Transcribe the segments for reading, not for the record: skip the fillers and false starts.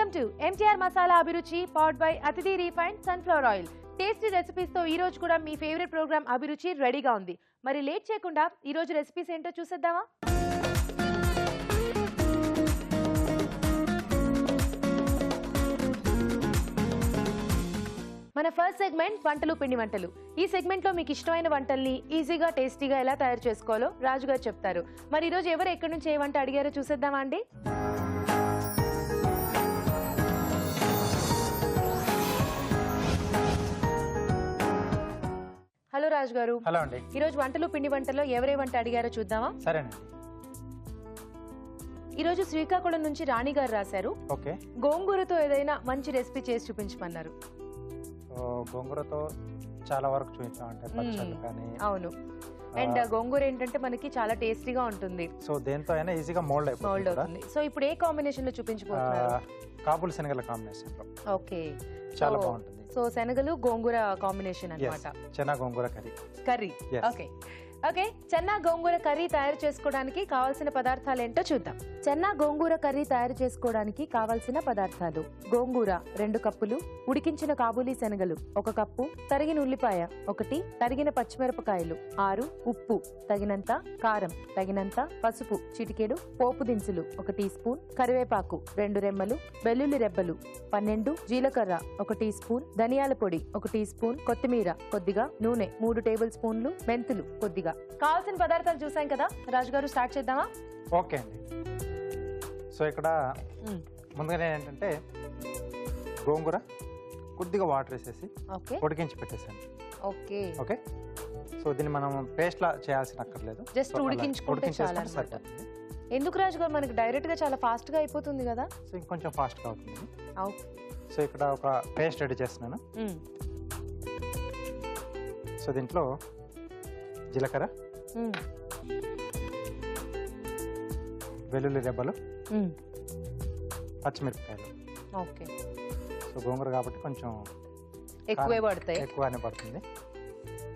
Welcome to MTR masala అభిరుచి powered by అతిథి refined sunflower oil. Tasty recipes తో ఈ రోజు కూడా మీ ఫేవరెట్ ప్రోగ్రామ్ అభిరుచి రెడీగా ఉంది. మరి లేట్ చేయకుండా ఈ రోజు రెసిపీస్ ఏంటో చూసేద్దామా? మన ఫస్ట్ సెగ్మెంట్ వంటలు పిండి వంటలు. ఈ సెగ్మెంట్ లో మీకు ఇష్టమైన వంటల్ని ఈజీగా టేస్టీగా ఎలా తయారు చేసుకోవాలో రాజు గారు చెప్తారు. మరి ఈ రోజు ఎవరు ఎక్కడి నుంచి ఏ వంట అడిగారో చూసేద్దామా అండి? హలో రాజు గారు. హలో అండి. ఈ రోజు వంటలు పిండి వంటల్లో ఎవరే వంట అడిగారో చూద్దామా? సరేనండి. ఈ రోజు శ్రీకాకుళం నుంచి రాణి గారు రాశారు. ఓకే. గోంగూరతో ఏదైనా మంచి రెసిపీ చేసి చూపించమన్నారు. గోంగూరతో చాలా వరకు చూపించాం, అంటే పచ్చళ్ళు కానీ. అవును. అండ్ గోంగూర ఏంటంటే మనకి చాలా టేస్టీగా ఉంటుంది. సో దేంతో అయినా ఈజీగా మోల్డ్ అవుతుంది. సో ఇప్పుడు ఏ కాంబినేషన్ లో చూపించబోతున్నారు? కాబూల్ శనగల కాంబినేషన్ లో. ఓకే, చాలా బాగుంటుంది. సో శనగలు గోంగూర కాంబినేషన్ అన్నమాట. చెన్నా గోంగూర కర్రీ. Okay okay. చెన్నా గోంగూర కర్రీ తయారు చేసుకోవడానికి కావాల్సిన పదార్థాలు ఏంటో చూద్దాం. చెన్నా గోంగూర కర్రీ తయారు చేసుకోవడానికి కావాల్సిన పదార్థాలు: గోంగూర 2 కప్పులు, ఉడికించిన కాబూలీ శనగలు 1 కప్పు, తరిగిన ఉల్లిపాయ 1, తరిగిన పచ్చిమిరపకాయలు 6, ఉప్పు తగినంత, కారం తగినంత, పసుపు చిటికెడు, పోపు దినుసులు 1 టీ స్పూన్, కరివేపాకు 2 రెమ్మలు, వెల్లుల్లి రెబ్బలు 12, జీలకర్ర 1 టీ స్పూన్, ధనియాల పొడి 1 టీ స్పూన్, కొత్తిమీర కొద్దిగా, నూనె 3 టేబుల్ స్పూన్లు, మెంతులు కొద్దిగా. కావాల్సిన పదార్థాలు చూసాం కదా రాజు గారు, స్టార్ట్ చేద్దామా? ఓకే అండి. సో ఇక్కడ ముందుగానే ఏంటంటే గోంగూర కొద్దిగా వాటర్ వేసేసి ఉడికించి పెట్టేసాను. Okay okay. సో దీన్ని మనం పేస్ట్ లా చేయాల్సిన అక్కర్లేదు, జస్ట్ ఉడికించుకుంటే చాలు. ఎందుకు రాజు గారు, మనకి డైరెక్ట్ గా చాలా ఫాస్ట్ గా అయిపోతుంది కదా? సో ఇంకొంచెం ఫాస్ట్ గా అవుతుంది. సో ఇక్కడ ఒక పేస్ట్ రెడీ చేస్తున్నాను. సో దీంట్లో జీలకర్ర, వెల్లుల్లి రెబ్బలు, పచ్చిమిరపకాయలు. ఓకే. సో గోంగూర కాబట్టి కొంచెం ఎక్కువనే పడుతుంది.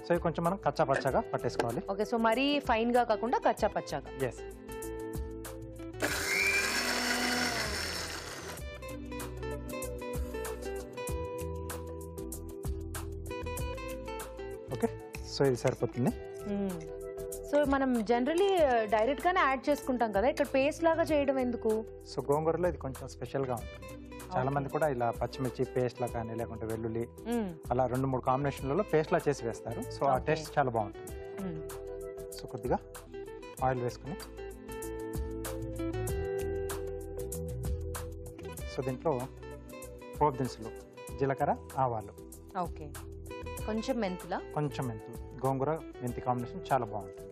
సో ఇవి కొంచెం మనం కచ్చా పచ్చగా పట్టేసుకోవాలి. ఓకే. సో మరీ ఫైన్ గా కాకుండా కచ్చా పచ్చగా. ఎస్. ఓకే. సో ఇది సరిపోతుంది. సో మనం జనరలీ డైరెక్ట్ గానే యాడ్ చేసుకుంటాం కదా, ఇక్కడ పేస్ట్ లాగా చేయడం ఎందుకు? సో గోంగూరలో ఇది కొంచెం స్పెషల్ గా ఉంటుంది. చాలా మంది కూడా ఇలా పచ్చిమిర్చి పేస్ట్ లా కానీ లేకుంటే వెల్లుల్లి అలా 2-3 కాంబినేషన్లలో పేస్ట్ లా చేసి వేస్తారు. సో ఆ టేస్ట్ చాలా బాగుంటుంది. సో కొద్దిగా ఆయిల్ వేసుకుని, సో దీంట్లో పోపు దినుసులు, జీలకర్ర, ఆవాలు. ఓకే. కొంచెం మెంతులు. గోంగూర మెంతి కాంబినేషన్ చాలా బాగుంటుంది.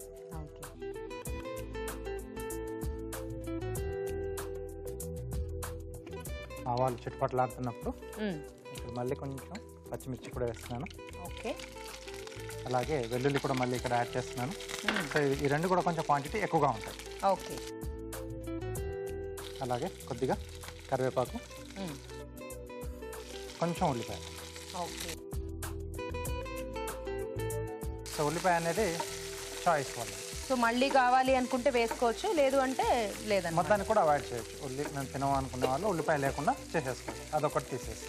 ఆవాలు చిటపటలాడుతున్నప్పుడు ఇక్కడ మళ్ళీ కొంచెం పచ్చిమిర్చి కూడా వేస్తున్నాను. ఓకే. అలాగే వెల్లుల్లి కూడా మళ్ళీ ఇక్కడ యాడ్ చేస్తున్నాను. సో ఈ 2 కూడా కొంచెం క్వాంటిటీ ఎక్కువగా ఉంటాయి. ఓకే. అలాగే కొద్దిగా కరివేపాకు, కొంచెం ఉల్లిపాయ. ఓకే. సో ఉల్లిపాయ అనేది చాయిస్ వల్ల. సో మళ్ళీ కావాలి అనుకుంటే వేసుకోవచ్చు, లేదు అంటే లేదన్న. మొత్తాన్ని కూడా అవాయిడ్ చేయొచ్చు. మేము తినము అనుకునే వాళ్ళు ఉల్లిపాయ లేకుండా చేసేసుకోవచ్చు, అదొకటి తీసేసి.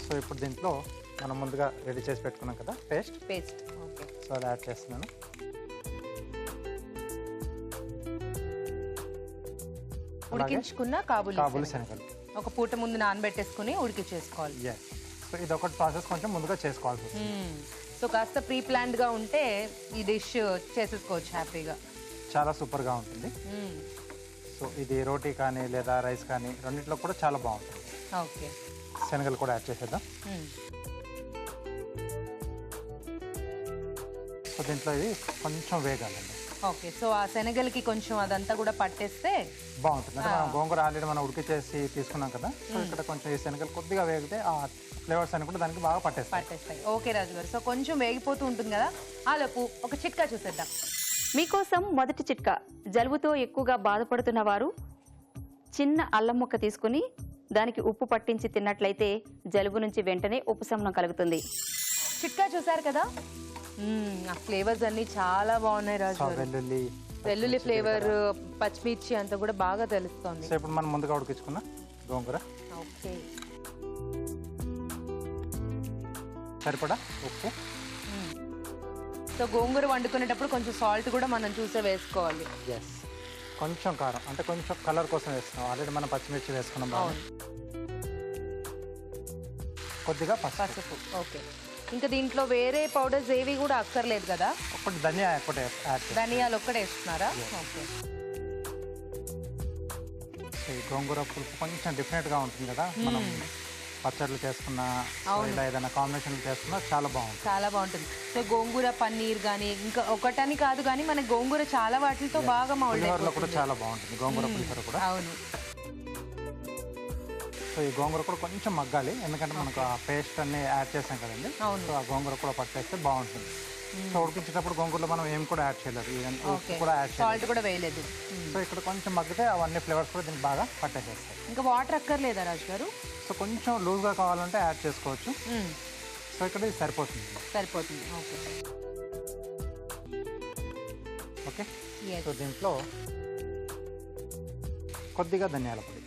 సో ఇప్పుడు దీంట్లో మనం ముందుగా రెడీ చేసి పెట్టుకున్నాం కదా పేస్ట్. ఓకే. సో అది యాడ్ చేస్తున్నాను. ఉడికించుకున్న కాబూలీ శనగలు ఒక పూట ముందు నానబెట్టేసుకుని ఉడికించేసుకోవాలి. సో ఇది ఒకటి ప్రాసెస్ కొంచెం ముందుగా చేసుకోవాల్సి వస్తుంది. సో కాస్త ప్రీ ప్లాన్డ్ గా ఉంటే ఈ డిష్ చేసేసుకోవచ్చు హ్యాపీగా. చాలా సూపర్ గా ఉంటుంది. సో ఇది రోటీ కానీ లేదా రైస్ కానీ రెండింటిలో కూడా చాలా బాగుంటుంది. ఓకే. శనగలు కూడా యాడ్ చేసేద్దాం. సో దీంట్లో ఇది కొంచెం వేగాలండి. ఓకే. సో ఆ శనగలకి కొంచెం అదంతా కూడా పట్టేస్తే బాగుంటుంది. అంటే మనం గోంగూర ఆల్రెడీ మనం ఉడికిచేసి తీసుకున్నాం కదా, సో ఇక్కడ కొంచెం ఈ శనగలు కొద్దిగా వేగితే ఆ ఫ్లేవర్స్ అని కూడా దానికి బాగా పట్టేస్తాయి. ఓకే రాజు గారు. సో కొంచెం వేగిపోతూ ఉంటుంది కదా, ఆలోపు ఒక చిట్కా చూసేద్దాం. మీకోసం మొదటి చిట్కా. జలుబుతో ఎక్కువగా బాధపడుతున్న వారు చిన్న అల్లం ముక్క తీసుకుని దానికి ఉప్పు పట్టించి తిన్నట్లయితే జలుబు నుంచి వెంటనే ఉపశమనం కలుగుతుంది. చిట్కా చూసారు కదా, ఆ ఫ్లేవర్స్ అన్ని చాలా బాగున్నాయి రాజు. వెల్లుల్లి, వెల్లుల్లి ఫ్లేవర్, పచ్చిమిర్చి అంతా కూడా బాగా తెలుస్తుంది. సో ఇప్పుడు మనం ముందుగా ఉడికించుకున్న గోంగూర, ఓకే, సరిపడా ఉప్పు. సో గోంగూర వండుకునేటప్పుడు కొంచెం సాల్ట్ కూడా మనం చూసే వేసుకోవాలి. ఎస్, కొంచెం కారం, అంటే కొంచెం కలర్ కోసం వేస్తున్నాం. ఆల్రెడీ మనం పచ్చిమిర్చి వేసుకున్నాం బాగా. కొద్దిగా పసుపు. ఓకే, ఇంకా దీంట్లో వేరే పౌడర్స్ ఏవి కూడా అక్కర్లేదు కదా? ఒకటి ధనియా ఒకటి యాడ్. ధనియాలు ఒక్కటే వేస్తున్నారా? ఓకే. ఈ గోంగూర పులుపు కొంచెం డిఫరెంట్గా ఉంటుంది కదా, మనం పచ్చళ్ళు చేసుకున్న ఇలా ఏదైనా కాంబినేషన్లు చేసుకున్నా చాలా బాగుంటుంది. చాలా బాగుంటుంది. సో గోంగూర పన్నీర్ కానీ ఇంకా ఒకటని కాదు కానీ మన గోంగూర చాలా వాటితో బాగా పులిహోరలో కూడా చాలా బాగుంటుంది గోంగూర పులిహోర కూడా. అవును. సో ఈ గోంగూర కూడా కొంచెం మగ్గాలి, ఎందుకంటే మనకు ఆ పేస్ట్ అన్ని యాడ్ చేసాం కదండి. సో ఆ గోంగూర కూడా పట్టేస్తే బాగుంటుంది. సో ఉడికించేటప్పుడు గోంగూరలో మనం ఏం కూడా యాడ్ చేయలేదు, కూడా యాడ్ సాల్ట్ కూడా వేయలేదు. సో ఇక్కడ కొంచెం మగ్గితే అవన్నీ ఫ్లేవర్స్ కూడా దీనికి బాగా పట్టేసేస్తాయి. ఇంకా వాటర్ అక్కర్లేదా రాజు గారు? సో కొంచెం లూజ్గా కావాలంటే యాడ్ చేసుకోవచ్చు. సో ఇక్కడ ఇది సరిపోతుంది. Okay okay. సో దీంట్లో కొద్దిగా ధనియాల పొడి,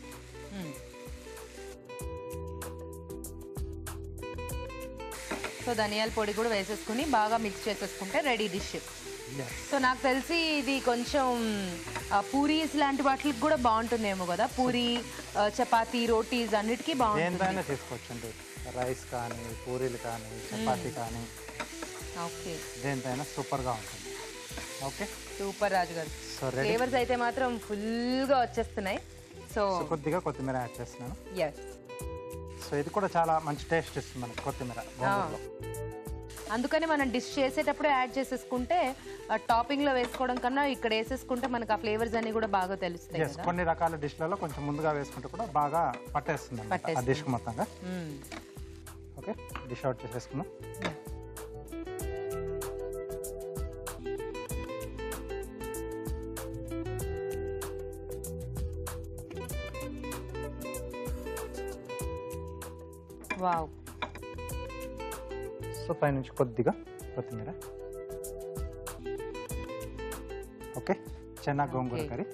సో ధనియాల పొడి కూడా వేసేసుకుని బాగా మిక్స్ చేసేసుకుంటే రెడీ డిష్. సో నాకు తెలిసి ఇది కొంచెం పూరీస్ లాంటి వాటికి కూడా బాగుంటుందేమో కదా, పూరి, చపాతీ, రోటీస్ అన్నిటికీ బాగుంటుంది. దేనిపైన చేసుకోవచ్చు అండి, రైస్ కానీ, పూరీలు కానీ, చపాతీ కానీ. ఓకే, దేనిపైన సూపర్గా ఉంటుంది. ఓకే, సూపర్ రాజు గారు. సో ఫ్లేవర్స్ అయితే మాత్రం ఫుల్గా వచ్చేస్తున్నాయి. సో కొద్దిగా కొత్తిమీర యాడ్ చేస్తున్నాను. ఎస్, సో ఇది కూడా చాలా మంచి టేస్ట్ ఇస్తుంది మనకి కొత్తిమీర గోంగూరలో. అందుకని మనం డిష్ చేసేటప్పుడు యాడ్ చేసేసుకుంటే టాపింగ్ లో వేసుకోవడం కన్నా ఇక్కడ వేసేసుకుంటే మనకు ఆ ఫ్లేవర్స్ అన్ని కూడా బాగా తెలుస్తాయి. కొన్ని రకాల డిష్లలో కొంచెం ముందుగా వేసుకుంటే కూడా బాగా పట్టేస్తుంది ఆ డిష్ మొత్తంగా. ఓకే, డిష్ అవుట్ చేసేసుకున్నాం. వావ్. సో పైనుంచి కొద్దిగా కొత్తిమీర. ఓకే, చెన్నా గోంగూర కర్రీ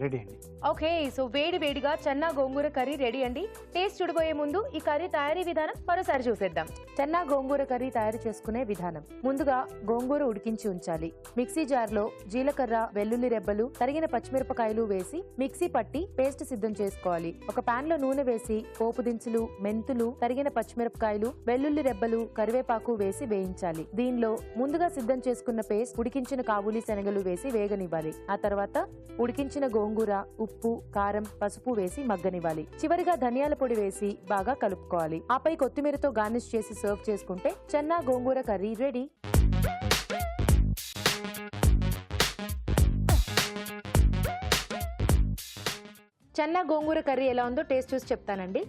రెడీ అండి. ఓకే, సో వేడి వేడిగా చెన్నా గోంగూర కర్రీ రెడీ అండి. టేస్ట్ చూడబోయే ముందు ఈ కర్రీ తయారీ విధానం మరోసారి చూసేద్దాం. చెన్నా గోంగూర కర్రీ తయారు చేసుకునే విధానం. ముందుగా గోంగూర ఉడికించి ఉంచాలి. మిక్సీ జార్ లో జీలకర్ర, వెల్లుల్లి రెబ్బలు, తరిగిన పచ్చిమిరపకాయలు వేసి మిక్సీ పట్టి పేస్ట్ సిద్ధం చేసుకోవాలి. ఒక పాన్ లో నూనె వేసి పోపు దినుసులు, మెంతులు, తరిగిన పచ్చిమిరపకాయలు, వెల్లుల్లి రెబ్బలు, కరివేపాకు వేసి వేయించాలి. దీనిలో ముందుగా సిద్ధం చేసుకున్న పేస్ట్, ఉడికించిన కాబూలీ శనగలు వేసి వేగనివ్వాలి. ఆ తర్వాత ఉడికించిన గోంగూర, ఉప్పు, కారం, పసుపు వేసి మగ్గనివ్వాలి. చివరిగా ధనియాల పొడి వేసి బాగా కలుపుకోవాలి. ఆపై కొత్తిమీరతో గార్నిష్ చేసి సర్వ్ చేసుకుంటే చెన్నా గోంగూర కర్రీ రెడీ. చెన్నా గోంగూర కర్రీ ఎలా ఉందో టేస్ట్ చూసి చెప్తానండి.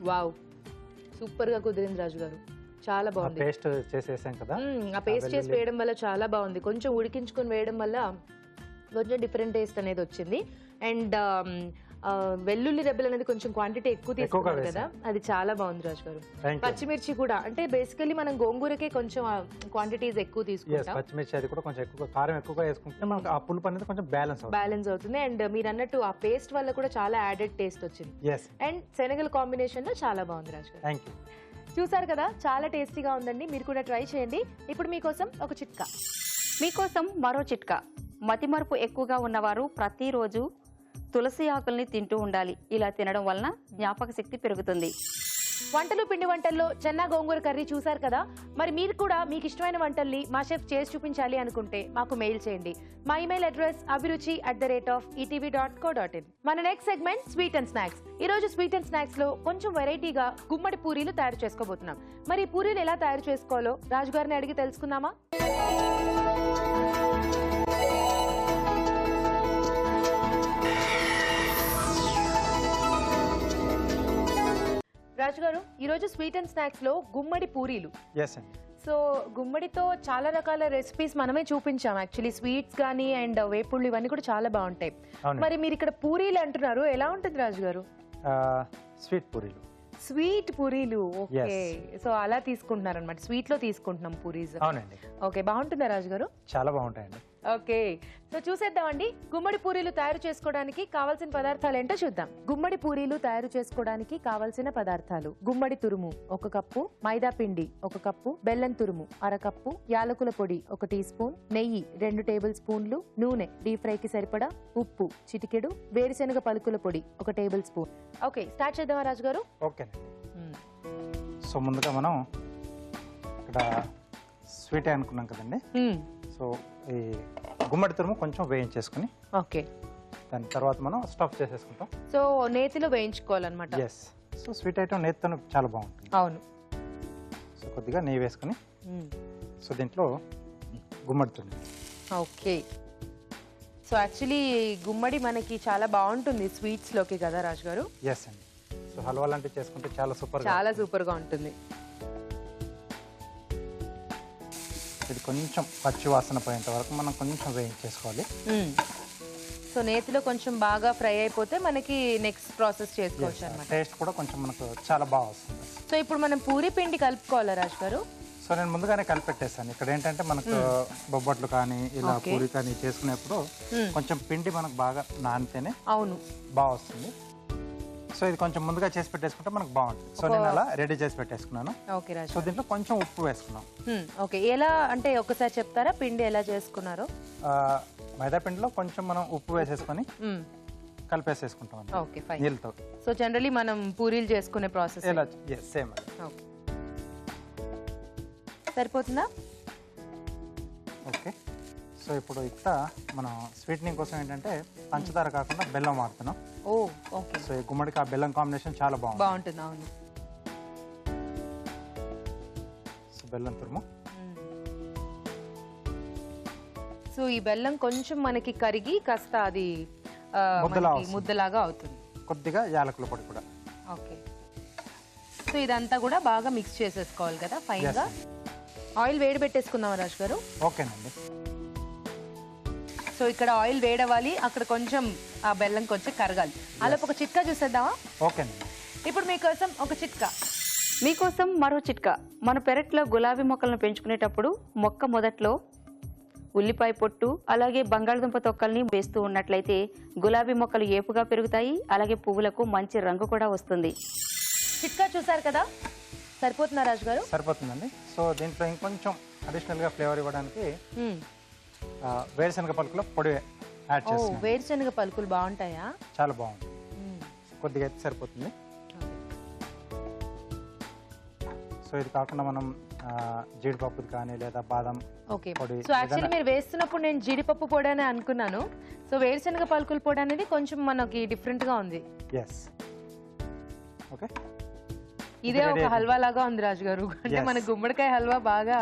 వావ్, సూపర్ గా కుదిరింది రాజు గారు, చాలా బాగుంది. పేస్ట్ చేసేసాం కదా, ఆ పేస్ట్ చేసి వేయడం వల్ల చాలా బాగుంది. కొంచెం ఉడికించుకొని వేయడం వల్ల కొంచెం డిఫరెంట్ టేస్ట్ అనేది వచ్చింది. అండ్ వెల్లుల్లి రెబ్బలు అనేది కొంచెం క్వాంటిటీ ఎక్కువ తీసుకున్నారు కదా, అది చాలా బాగుంది రాజు గారు. పచ్చిమిర్చి కూడా, అంటే బేసికలీ మనం గోంగూరకే కొంచెం క్వాంటిటీస్ ఎక్కువ తీసుకుంటాం. పచ్చిమిర్చి అది కూడా కొంచెం ఎక్కువ, కారం ఎక్కువగా వేసుకుంటే మనకు ఆ పులుపు అనేది కొంచెం బ్యాలెన్స్ అవుతుంది. అండ్ మీరు అన్నట్టు ఆ పేస్ట్ వల్ల కూడా చాలా యాడెడ్ టేస్ట్ వచ్చింది. అండ్ శనగల కాంబినేషన్ లో చాలా బాగుంది రాజు గారు. Thank you. చూసారు కదా, చాలా టేస్టీగా ఉందండి. మీరు కూడా ట్రై చేయండి. ఇప్పుడు మీకోసం ఒక చిట్కా. మీకోసం మరో చిట్కా. మతిమరుపు ఎక్కువగా ఉన్నవారు ప్రతిరోజు తులసి ఆకుల్ని తింటూ ఉండాలి. ఇలా తినడం వలన జ్ఞాపక శక్తి పెరుగుతుంది. వంటలు పిండి వంటల్లో చెన్నా గోంగూర కర్రీ చూసారు కదా. మరి మీరు కూడా మీకు ఇష్టమైన వంటల్ని మా షెఫ్ చేసి చూపించాలి అనుకుంటే మాకు మెయిల్ చేయండి. మా ఇమెయిల్ అడ్రస్ abhiruchi@etv.co.in. మన next segment sweet and snacks. ఈ రోజు స్వీట్ అండ్ స్నాక్స్ లో కొంచెం వెరైటీగా గుమ్మడి పూరీలు తయారు చేసుకోబోతున్నాం. మరి ఈ పూరీలు ఎలా తయారు చేసుకోవాలో రాజు గారిని అడిగి తెలుసుకుందామా? రాజు గారు ఈరోజు స్వీట్ అండ్ స్నాక్స్ లో గుమ్మడి పూరీలు. ఎస్ అండి. సో గుమ్మడితో చాలా రకాల రెసిపీస్ మనమే చూపించాం. యాక్చువల్లీ స్వీట్స్ కానీ అండ్ వేపుళ్ళు ఇవన్నీ కూడా చాలా బాగుంటాయి. మరి మీరు ఇక్కడ పూరీలు అంటున్నారు, ఎలా ఉంటుంది రాజు గారు? స్వీట్ పూరీలు. స్వీట్ పూరీలు, ఓకే. సో అలా తీసుకుంటున్నారు అనమాట, స్వీట్ లో తీసుకుంటున్నాం పూరీస్. అవునండి. ఓకే, బాగుంటుందా రాజు గారు? చాలా బాగుంటాయండి. ఓకే, సో చూసేద్దామండి. గుమ్మడి పూరీలు తయారు చేసుకోవడానికి కావాల్సిన పదార్థాలు ఏంటో చూద్దాం. గుమ్మడి పూరీలు తయారు చేసుకోవడానికి కావాల్సిన పదార్థాలు: గుమ్మడి తురుము 1 కప్పు, మైదా పిండి 1 కప్పు, బెల్లం తురుము 1/2 కప్పు, యాలకుల పొడి 1 టీ స్పూన్, నెయ్యి 2 టేబుల్ స్పూన్లు, నూనె డీప్ ఫ్రైకి సరిపడా, ఉప్పు చిటికెడు, వేరుశనగ పలుకుల పొడి 1 టేబుల్ స్పూన్. ఓకే, స్టార్ట్ చేద్దామా రాజు గారు? ఓకేనండి. సో ముందుగా మనం ఇక్కడ స్వీట్ అనుకున్నాం కదండి. సో ఈ గుమ్మడి తురుము కొంచెం వేయించేసుకుని, ఓకే, దాని తర్వాత మనం స్టఫ్ చేసేసుకుంటాం. సో నేతిలో వేయించుకోవాలన్నమాట. ఎస్. సో స్వీట్ ఐటమ్ నేతితో చాలా బాగుంటుంది. అవును. సో కొద్దిగా నెయ్యి వేసుకుని, సో దీంట్లో గుమ్మడి తురుము. ఓకే, సో యాక్చువల్లీ గుమ్మడి మనకి చాలా బాగుంటుంది స్వీట్స్ లోకి కదా రాజు గారు? ఎస్ అండి. సో హల్వా లాంటివి చేసుకుంటే చాలా సూపర్ గా ఉంటుంది. ఇది కొంచెం పచ్చి వాసన పోయేంత వరకు మనం కొంచెం వేయించేసుకోవాలి. సో నేతిలో కొంచెం బాగా ఫ్రై అయిపోతే మనకి నెక్స్ట్ ప్రాసెస్ చేసుకోవచ్చు అన్నమాట. టేస్ట్ కూడా కొంచెం మనకు చాలా బాగా వస్తుంది. సో ఇప్పుడు మనం పూరి పిండి కలుపుకోవాలా రాజు గారు? సో నేను ముందుగానే కలిపెట్టేస్తాను. ఇక్కడ ఏంటంటే మనకు బొబ్బట్లు కానీ ఇలా పూరి కానీ చేసుకునేప్పుడు కొంచెం పిండి మనకు బాగా నానితేనే అవును బాగా వస్తుంది. సో ఇది కొంచెం ముందుగా చేసి పెట్టేసుకుంటే మనకు బాగుంటుంది. సో నేను అలా రెడీ చేసి పెట్టేసుకున్నాను. ఓకే రాజు. సో దీంట్లో కొంచెం ఉప్పు వేసుకున్నాం. ఓకే, ఎలా అంటే ఒకసారి చెప్తారా పిండి ఎలా చేసుకున్నారో? మైదా పిండిలో కొంచెం మనం ఉప్పు వేసేసుకొని కలిపేసేసుకుంటాం ఓకే, ఫైన్. నీళ్ళతో. సో జనరల్లీ మనం పూరీలు చేసుకునే ప్రాసెస్ ఇలా సేమ్. ఓకే, సరిపోతుందా? ఓకే. సో ఇప్పుడు ఇక్కడ మనం స్వీట్నింగ్ కోసం ఏంటంటే పంచదార కాకుండా బెల్లం వాడుతున్నాం. ఓ ఓకే. సో ఈ గుమ్మడికి ఆ బెల్లం కాంబినేషన్ చాలా బాగుంటుంది. అవును. సో బెల్లం తురుము. సో ఈ బెల్లం కొంచెం మనకి కరిగి కాస్త అది ముద్దలాగా అవుతుంది. కొద్దిగా యాలకుల పొడి కూడా. ఓకే. సో ఇదంతా కూడా బాగా మిక్స్ చేసేసుకోవాలి కదా ఫైన్ గా. ఆయిల్ వేడి పెట్టేసుకుందాం రాజు గారు? ఓకేనండి. సో ఇక్కడ ఆయిల్ వేడవాలి, అక్కడ కొంచెం ఆ బెల్లం కొంచెం కరగాలి. అలా ఒక చిట్కా చూసేద్దామా? ఓకేనండి. ఇప్పుడు మీకోసం ఒక చిట్కా. మీకోసం మరో చిట్కా. మన పెరట్లో గులాబీ మొక్కలను పెంచుకునేటప్పుడు మొక్క మొదట్లో ఉల్లిపాయ పొట్టు అలాగే బంగాళదుంప తొక్కల్ని వేస్తూ ఉన్నట్లయితే గులాబీ మొక్కలు ఏపుగా పెరుగుతాయి, అలాగే పువ్వులకు మంచి రంగు కూడా వస్తుంది. చిట్కా చూసారు కదా, సరిపోతుందా రాజు గారు? సరిపోతుందండి. సో దీంట్లో ఇంకొంచెం అడిషనల్గా ఫ్లేవర్ ఇవ్వడానికి వేరుశనగ పలుకుల పొడి యాడ్ చేస్తాం. వేరుశనగ పలుకులు బాగుంటాయా? చాలా బాగుంటుంది. కొద్దిగా అయితే సరిపోతుంది. సో ఇది కాకుండా మనం జీడిపప్పు కానీ లేదా బాదం పొడి. సో యాక్చువల్లీ మీరు వేస్తున్నప్పుడు నేను జీడిపప్పు పొడి అని అనుకున్నాను. సో వేరుశనగ పలుకుల పొడి అనేది కొంచెం మనకి డిఫరెంట్ గా ఉంది. ఎస్. ఓకే. ఇదే ఒక హల్వా లాగా ఉంది రాజు గారు. అంటే మన గుమ్మడికాయ హల్వా బాగా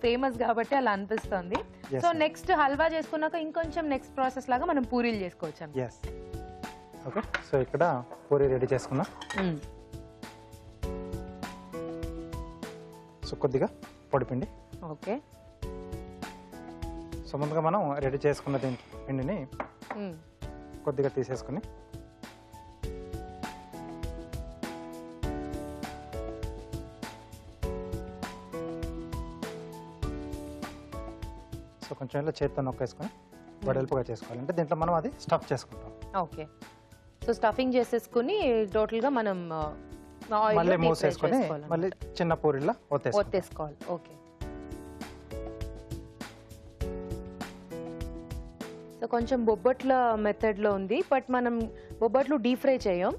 ఫేమస్ కాబట్టి అలా అనిపిస్తుంది. సో నెక్స్ట్ హల్వా చేసుకున్నాక ఇంకొంచెం నెక్స్ట్ ప్రాసెస్ లాగా మనం పూరీలు చేసుకోవచ్చు. ఓకే. సో ఇక్కడ పూరీ రెడీ చేసుకున్నా. సో కొద్దిగా పొడిపిండి. ఓకే. సో ముందుగా మనం రెడీ చేసుకున్న పిండిని కొద్దిగా తీసేసుకుని సో కొంచెం ఇలా చేతితో నొక్కేసుకొని వడల్పుగా చేసుకోవాలి. అంటే దీంట్లో మనం అది స్టఫ్ చేసుకుంటాం. ఓకే. సో స్టఫింగ్ చేసేసుకుని టోటల్ గా మనం మళ్ళీ మూసేసుకొని మళ్ళీ చిన్న పూరిలా ఒత్తేసుకోవాలి. ఓకే. సో కొంచెం బొబ్బట్ల మెథడ్ లో ఉంది, బట్ మనం బొబ్బట్లు డీప్ ఫ్రై చేయం.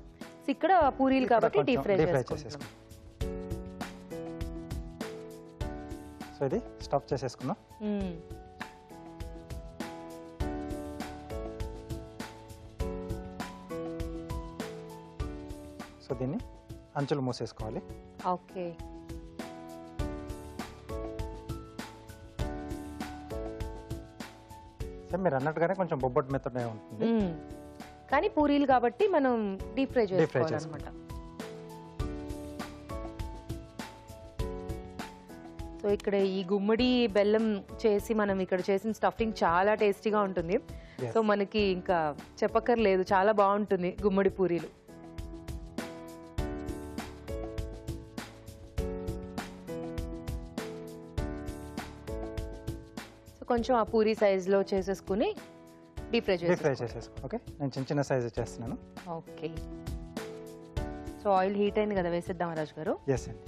ఇక్కడ పూరీలు కాబట్టి డీప్ ఫ్రై చేసుకుంటాం. సో ఇది స్టఫ్ చేసేసుకున్నాం. సో దీన్ని అంచులు మూసేసుకోవాలి. ఓకే. మీరు అన్నట్టుగానే కొంచెం బొబ్బట్ మెథడ్ ఉంటుంది, కానీ పూరీలు కాబట్టి మనం డీప్ ఫ్రై చేసుకోవాలన్నమాట. సో ఇక్కడ ఈ గుమ్మడి బెల్లం చేసి మనం ఇక్కడ చేసిన స్టఫింగ్ చాలా టేస్టీగా ఉంటుంది. సో మనకి ఇంకా చెప్పక్కర్లేదు, చాలా బాగుంటుంది గుమ్మడి పూరీలు. సో కొంచెం ఆ పూరీ సైజులో చేసేసుకుని డీప్ ఫ్రై చేసేసుకో. ఓకే, నేను చిన్న చిన్న సైజు చేస్తున్నాను. ఓకే, సో ఆయిల్ హీట్ అయింది కదా, వేసేద్దాం రాజు గారు. ఎస్ అండి.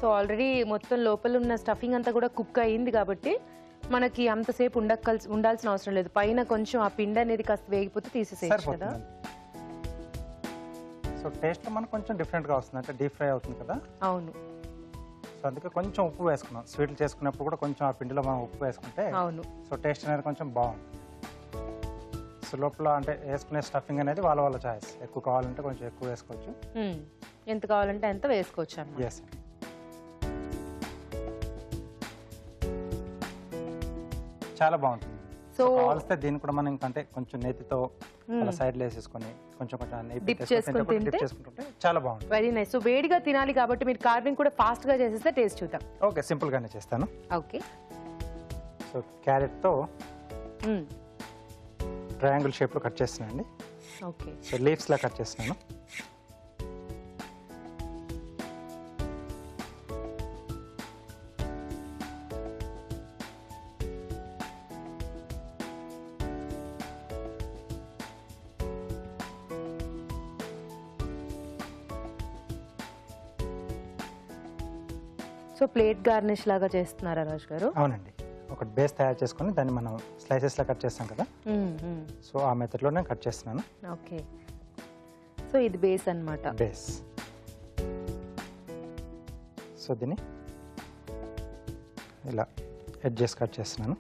సో ఆల్రెడీ మొత్తం లోపల ఉన్న స్టఫింగ్ అంతా కూడా కుక్ అయ్యింది కాబట్టి మనకి అంతసేపు ఉండాల్సిన అవసరం లేదు. పైన కొంచెం ఆ పిండి అనేది కాస్త వేగిపోతే తీసేసేయచ్చు కదా. సో టేస్ట్ మనకు కొంచెం డిఫరెంట్గా వస్తుంది, అంటే డీప్ ఫ్రై అవుతుంది కదా. అవును. సో అందుకే కొంచెం ఉప్పు వేసుకున్నాం. స్వీట్లు చేసుకున్నప్పుడు కూడా కొంచెం ఆ పిండిలో మనం ఉప్పు వేసుకుంటే అవును, సో టేస్ట్ అనేది కొంచెం బాగుంది. సో లోపల అంటే వేసుకునే స్టఫింగ్ అనేది వాళ్ళ చాయిస్. ఎక్కువ కావాలంటే కొంచెం ఎక్కువ వేసుకోవచ్చు, ఎంత కావాలంటే ఎంత వేసుకోవచ్చు అన్నమాట. ఎస్. చాలా బాగుంటుంది. సో కావాల్స్తే దీన్ని కూడా మనం అంటే కొంచెం నేతితో అలా సైడ్లో వేసేసుకొని కొంచెం డిప్ చేసుకుంటుంటే చాలా బాగుంటుంది. Very nice. సో వేడిగా తినాలి కాబట్టి మీరు కార్వింగ్ కూడా ఫాస్ట్ గా చేసేస్తే టేస్ట్ చూద్దాం. ఓకే, సింపుల్ గానే చేస్తాను. ఓకే, సో క్యారెట్ తో ట్రయాంగిల్ షేప్ లో కట్ చేస్తున్నాను అండి. ఓకే, సో లీవ్స్ లా కట్ చేస్తున్నాను. సో ప్లేట్ గార్నిష్ లాగా చేస్తున్నారా రాజు గారు? అవునండి, ఒక బేస్ తయారు చేసుకొని దాన్ని మనం స్లైసెస్ లా కట్ చేస్తాం కదా, సో ఆ మెథడ్ లో నేను కట్ చేస్తున్నాను. ఓకే, సో ఇది బేస్ అన్నమాట. బేస్. సో దీన్ని ఇలా ఎడ్జెస్ కట్ చేస్తున్నాను.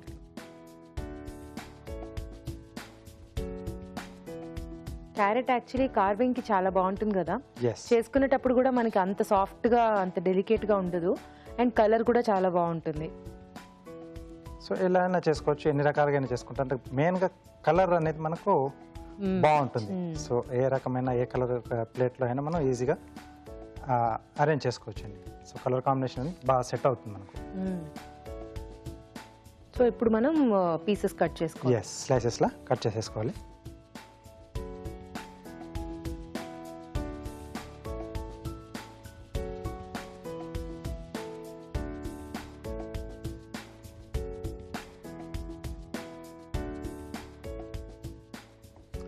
క్యారెట్ యాక్చువల్లీ కార్వింగ్ కి చాలా బాగుంటుంది కదా, ఎస్. చేసుకునేటప్పుడు కూడా మనకి అంత సాఫ్ట్ గా అంత డెలికేట్ గా ఉండదు, అండ్ కలర్ కూడా చాలా బాగుంటుంది. సో ఎలా అయినా చేసుకోవచ్చు, ఎన్ని రకాలుగా అయినా చేసుకుంటాం. అంటే మెయిన్గా కలర్ అనేది మనకు బాగుంటుంది. సో ఏ రకమైన ఏ కలర్ ప్లేట్లో అయినా మనం ఈజీగా అరేంజ్ చేసుకోవచ్చు అండి. సో కలర్ కాంబినేషన్ అనేది బాగా సెట్ అవుతుంది మనకు. సో ఇప్పుడు మనం పీసెస్ కట్ చేసుకోవాలి. ఎస్, స్లైసెస్లా కట్ చేసేసుకోవాలి.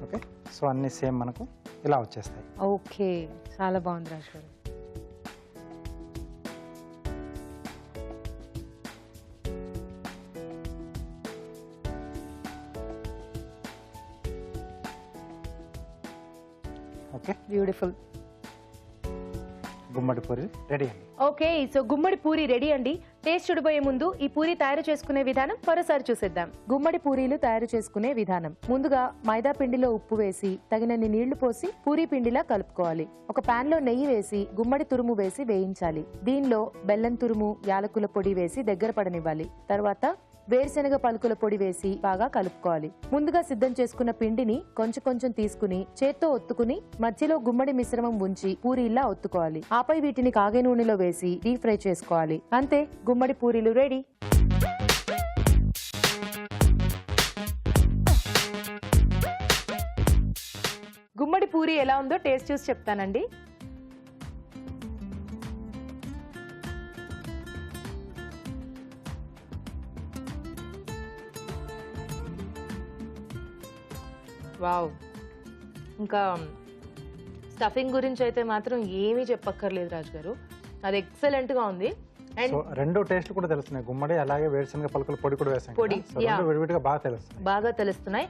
ఓకే, సో అన్నీ సేమ్ మనకు ఇలా వచ్చేస్తాయి. ఓకే, చాలా బాగుంది రాజు గారు. Okay, beautiful. గుమ్మడి పూరి రెడీ అండి. ఓకే, సో గుమ్మడి పూరి రెడీ అండి. టేస్ట్ చూడబోయే ముందు ఈ పూరి తయారు చేసుకునే విధానం మరోసారి చూసేద్దాం. గుమ్మడి పూరీలు తయారు చేసుకునే విధానం. ముందుగా మైదా పిండిలో ఉప్పు వేసి తగినన్ని నీళ్లు పోసి పూరీ పిండిలా కలుపుకోవాలి. ఒక పాన్ లో నెయ్యి వేసి గుమ్మడి తురుము వేసి వేయించాలి. దీనిలో బెల్లం తురుము, యాలకుల పొడి వేసి దగ్గర పడనివ్వాలి. తర్వాత వేరుశెనగ పలుకుల పొడి వేసి బాగా కలుపుకోవాలి. ముందుగా సిద్ధం చేసుకున్న పిండిని కొంచెం కొంచెం తీసుకుని చేత్తో ఒత్తుకుని మధ్యలో గుమ్మడి మిశ్రమం ఉంచి పూరీలా ఒత్తుకోవాలి. ఆపై వీటిని కాగే నూనెలో వేసి డీప్ ఫ్రై చేసుకోవాలి. అంతే, గుమ్మడి పూరీలు రెడీ. గుమ్మడి పూరి ఎలా ఉందో టేస్ట్ చూసి చెప్తానండి. వావ్, ఇంకా స్టఫింగ్ గురించి అయితే మాత్రం ఏమీ చెప్పక్కర్లేదు రాజు గారు, అది ఎక్సలెంట్ గా ఉంది. సో రెండు టేస్ట్ కూడా తెలుస్తున్నాయి. గుమ్మడి అలాగే వేరుశనగ పలుకుల పొడి కూడా వేసాం. పొడి, విడివిడిగా బాగా తెలుస్తున్నాయి.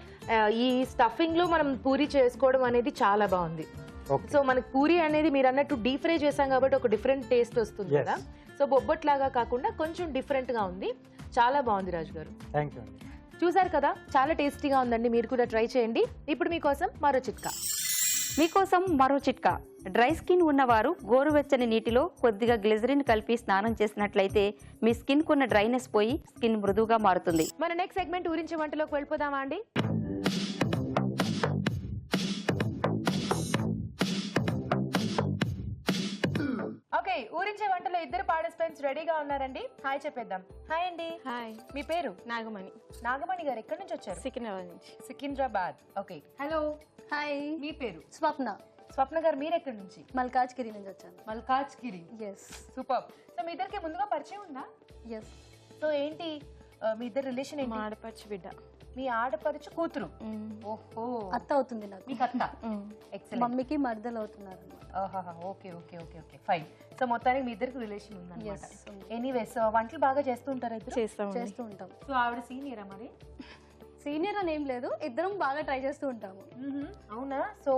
ఈ స్టఫింగ్ లో మనం పూరి చేసుకోవడం అనేది చాలా బాగుంది. సో మనకి పూరి అనేది మీరు అన్నట్టు డీప్ ఫ్రై చేసాం కాబట్టి ఒక డిఫరెంట్ టేస్ట్ వస్తుంది కదా. సో బొబ్బట్లాగా కాకుండా కొంచెం డిఫరెంట్ గా ఉంది. చాలా బాగుంది రాజు గారు. Thank you. చూసారు కదా, చాలా టేస్టీగా ఉందండి. మీరు కూడా ట్రై చేయండి. ఇప్పుడు మీకోసం మరో చిట్కా. డ్రై స్కిన్ ఉన్నవారు గోరువెచ్చని నీటిలో కొద్దిగా గ్లిజరిన్ కలిపి స్నానం చేసినట్లయితే మీ స్కిన్ కున్న డ్రైనెస్ పోయి స్కిన్ మృదువుగా మారుతుంది. మన నెక్స్ట్ సెగ్మెంట్ ఊరించే వంటలోకి వెళ్ళిపోదామా అండి? ఫ్రెండ్స్ రెడీగా ఉన్నారండి? హాయ్ చెప్పేద్దాం. హాయ్ అండి. హాయ్, మీ పేరు? నాగమణి, నాగమణి గారు ఎక్కడి నుంచి వచ్చారు? సికింద్రాబాద్ నుంచి. సికింద్రాబాద్. ఓకే. హలో, హాయ్, మీ పేరు? స్వప్న, స్వప్న గారు మీరు ఎక్కడి నుంచి? మల్కాజ్గిరి నుంచి వచ్చాను. మల్కాజ్గిరి. Yes super. సో మీ ఇద్దరికి ముందుగా పరిచయం ఉందా? ఎస్. సో ఏంటి మీ ఇద్దరు రిలేషన్ ఏంటి? మా ఆడపడుచు బిడ్డ. మీ ఆడపడుచు కూతురు. ఓహో, అత్త అవుతుంది నాకు. మీకు అత్త. ఎక్సలెంట్. మమ్మీకి మరదలు అవుతున్నారు అన్నమాట. Okay okay okay okay fine. So మొత్తానికి మీ ఇద్దరికి రిలేషన్ ఉందన్నమాట. Yes, ఉంది. ఎనీవేస్ వంటలు బాగా చేస్తూ ఉంటారా ఇద్దరు? చేస్తాం. చేస్తూ ఉంటాం. సో ఆవిడ సీనియరా మరి? సీనియర్ అని ఏం లేదు, ఇద్దరం బాగా ట్రై చేస్తూ ఉంటాము. అవునా? సో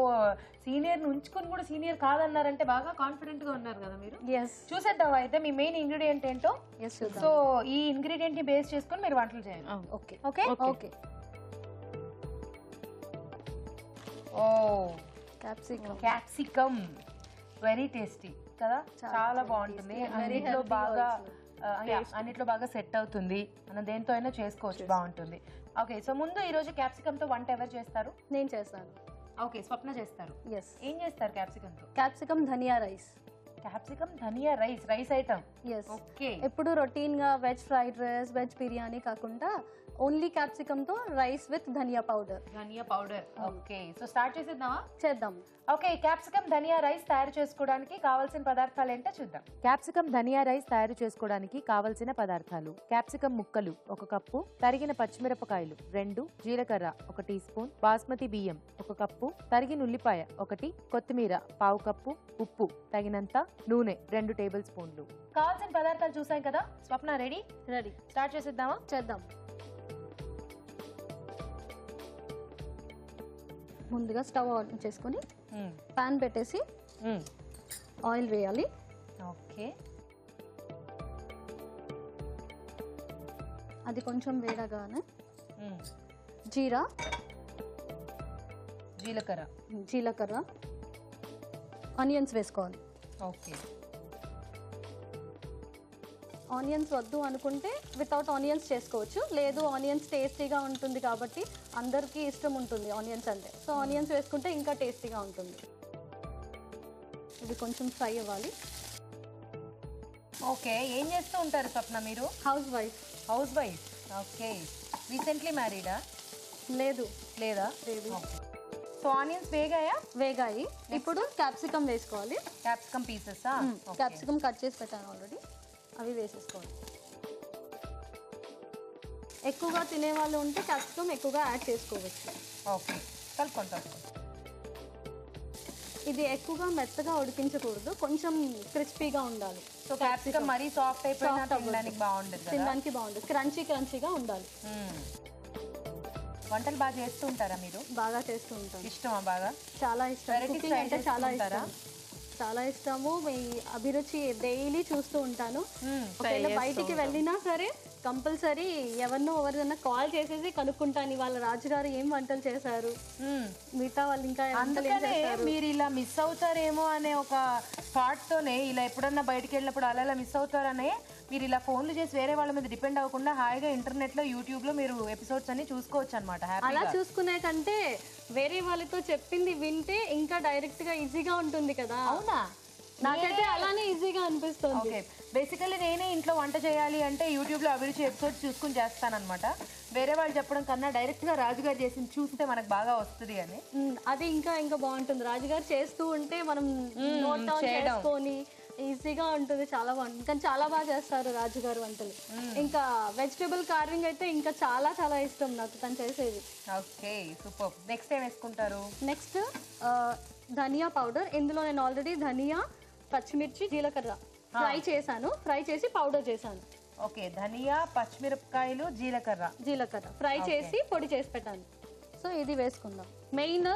సీనియర్ ని ఉంచుకొని కూడా సీనియర్ కాదన్నారంటే బాగా కాన్ఫిడెంట్ గా ఉన్నారు కదా మీరు. ఎస్ చూసేద్దాం అయితే మీ మెయిన్ ఇంగ్రీడియంట్ ఏంటో. ఎస్ చూద్దాం. సో ఈ ఇంగ్రీడియంట్ ని బేస్ చేసుకొని మీరు వంటలు చేయాలి. Okay okay okay. Oh, capsicum very tasty కదా, చాలా చాలా బాగుంటుంది. tasty and very అన్నిట్లో healthy బాగా also. అన్నిట్లో బాగా సెట్ అవుతుంది. మనం దేంతో అయినా చేసుకోవచ్చు, బాగుంటుంది. ఓకే, సో ముందు ఈ రోజు క్యాప్సికమ్ తో వంట ఎవరు చేస్తారు? నేను చేస్తాను. ఓకే, స్వప్న చేస్తారు. ఎస్. ఏం చేస్తారు క్యాప్సికమ్ తో? క్యాప్సికమ్ ధనియా రైస్. క్యాప్సికమ్ ధనియా రైస్ ఐటమ్. ఎస్. ఓకే. ఎప్పుడు రొటీన్ గా veg fried rice, veg biryani కాకుండా ఓన్లీ క్యాప్సికమ్ తో రైస్ విత్ ధనియా పౌడర్. ధనియా పౌడర్. ఓకే, సో స్టార్ట్ చేసేద్దామా? చేద్దాం. ఓకే, క్యాప్సికమ్ ధనియా రైస్ తయారు చేసుకోవడానికి కావాల్సిన పదార్థాలు ఏంటో చూద్దాం. క్యాప్సికమ్ ధనియా రైస్ తయారు చేసుకోవడానికి కావాల్సిన పదార్థాలు: క్యాప్సికమ్ ముక్కలు 1 కప్పు, తరిగిన పచ్చిమిరపకాయలు 2, జీలకర్ర 1 టీ స్పూన్, బాస్మతి బియ్యం 1 కప్పు, తరిగిన ఉల్లిపాయ 1, కొత్తిమీర 1/2 కప్పు, ఉప్పు తగినంత, నూనె 2 టేబుల్ స్పూన్లు. కావాల్సిన పదార్థాలు చూసాం కదా. స్వప్న రెడీ? రెడీ. స్టార్ట్ చేసేద్దామా? చేద్దాం. ముందుగా స్టవ్ ఆన్ చేసుకొని పాన్ పెట్టేసి ఆయిల్ వేయాలి. ఓకే. అది కొంచెం వేడగానే జీరా, జీలకర్ర, ఆనియన్స్ వేసుకోవాలి. ఓకే. ఆనియన్స్ వద్దు అనుకుంటే వితౌట్ ఆనియన్స్ చేసుకోవచ్చు, లేదు ఆనియన్స్ టేస్టీగా ఉంటుంది కాబట్టి అందరికీ ఇష్టం ఉంటుంది ఆనియన్స్ అంటే, సో ఆనియన్స్ వేసుకుంటే ఇంకా టేస్టీగా ఉంటుంది. ఇది కొంచెం ఫ్రై అవ్వాలి. ఓకే, ఏం చేస్తూ ఉంటారు స్వప్న మీరు? Housewife. Housewife. Okay. Recently మ్యారీడా? లేదు. లేదా? లేదు. సో ఆనియన్స్ వేగాయా? వేగాయి. ఇప్పుడు క్యాప్సికమ్ వేసుకోవాలి. Capsicum pieces. క్యాప్సికమ్ కట్ చేసి పెట్టాను ఆల్రెడీ, అవి వేసేసుకోవాలి. ఎక్కువగా తినే వాళ్ళు ఉంటే క్యాప్సికమ్ ఎక్కువగా యాడ్ చేసుకోవచ్చు. ఓకే, కలుపుకుంటాం. ఇది ఎక్కువగా మెత్తగా ఉడికించకూడదు, కొంచెం క్రిస్పీగా ఉండాలి. సో క్యాప్సికమ్ మరీ సాఫ్ట్ అయిపోయినా తినడానికి బాగుండదు కదా. తినడానికి బాగుంటుంది, క్రంచీగా ఉండాలి. వంటలు బాగా చేస్తూ ఉంటారా మీరు? బాగా చేస్తూ ఉంటాను. ఇష్టమా? బాగా చాలా ఇష్టం. Varieties కుకింగ్ అంటే try చాలా చేస్తుంటారా? ఇష్టం. చాలా ఇష్టము. మీ అభిరుచి డైలీ చూస్తూ ఉంటాను. ఒకవేళ బయటికి వెళ్ళినా సరే కంపల్సరీ ఎవరిదన్నా కాల్ చేసేసి కనుక్కుంటాను, ఇవాళ రాజుగారు ఏం వంటలు చేశారు, మిగతా వాళ్ళు ఇంకా వంటలు ఏం అందుకనే చేశారు. మీరు ఇలా మిస్ అవుతారేమో అనే ఒక థాట్ తోనే ఇలా ఎప్పుడన్నా బయటికి వెళ్ళినప్పుడు అలా మిస్ అవుతారనే మీరు ఇలా ఫోన్లు చేసి వేరే వాళ్ళ మీద డిపెండ్ అవ్వకుండా హాయిగా ఇంటర్నెట్ లో, యూట్యూబ్ లో మీరు ఎపిసోడ్స్ అన్ని చూసుకోవచ్చు అనమాట. అలా చూసుకునే కంటే వేరే వాళ్ళతో చెప్పింది వింటే ఇంకా డైరెక్ట్ గా ఈజీగా ఉంటుంది కదా. అవునా? నాకైతే అలానే ఈజీగా అనిపిస్తుంది. ఓకే, బేసికల్లీ నేనే ఇంట్లో వంట చేయాలి అంటే యూట్యూబ్ లో అభిరుచి ఎపిసోడ్స్ చూసుకుని చేస్తానన్నమాట. వేరే వాళ్ళు చెప్పడం కన్నా డైరెక్ట్ గా రాజుగారు చేసింది చూస్తే మనకు బాగా వస్తుంది అని. అది ఇంకా బాగుంటుంది. రాజుగారు చేస్తూ ఉంటే మనం నోట్ డౌన్ చేసుకొని ఈజీగా ఉంటుంది. చాలా బాగుంటుంది. కానీ చాలా బాగా చేస్తారు రాజుగారు వంటలు. ఇంకా వెజిటేబుల్ కార్వింగ్ అయితే ఇంకా చాలా ఇష్టం నాకు తను చేసేది. Okay, super. నెక్స్ట్ ఏం వేసుకుంటారు? నెక్స్ట్ ధనియా పౌడర్. ఇందులో నేను ఆల్రెడీ ధనియా, పచ్చిమిర్చి, జీలకర్ర ఫ్రై చేసి పౌడర్ చేశాను. ఓకే, ధనియా, పచ్చిమిరపకాయలు, జీలకర్ర ఫ్రై చేసి పొడి చేసి పెట్టాను. సో ఇది వేసుకుందాం. మెయిన్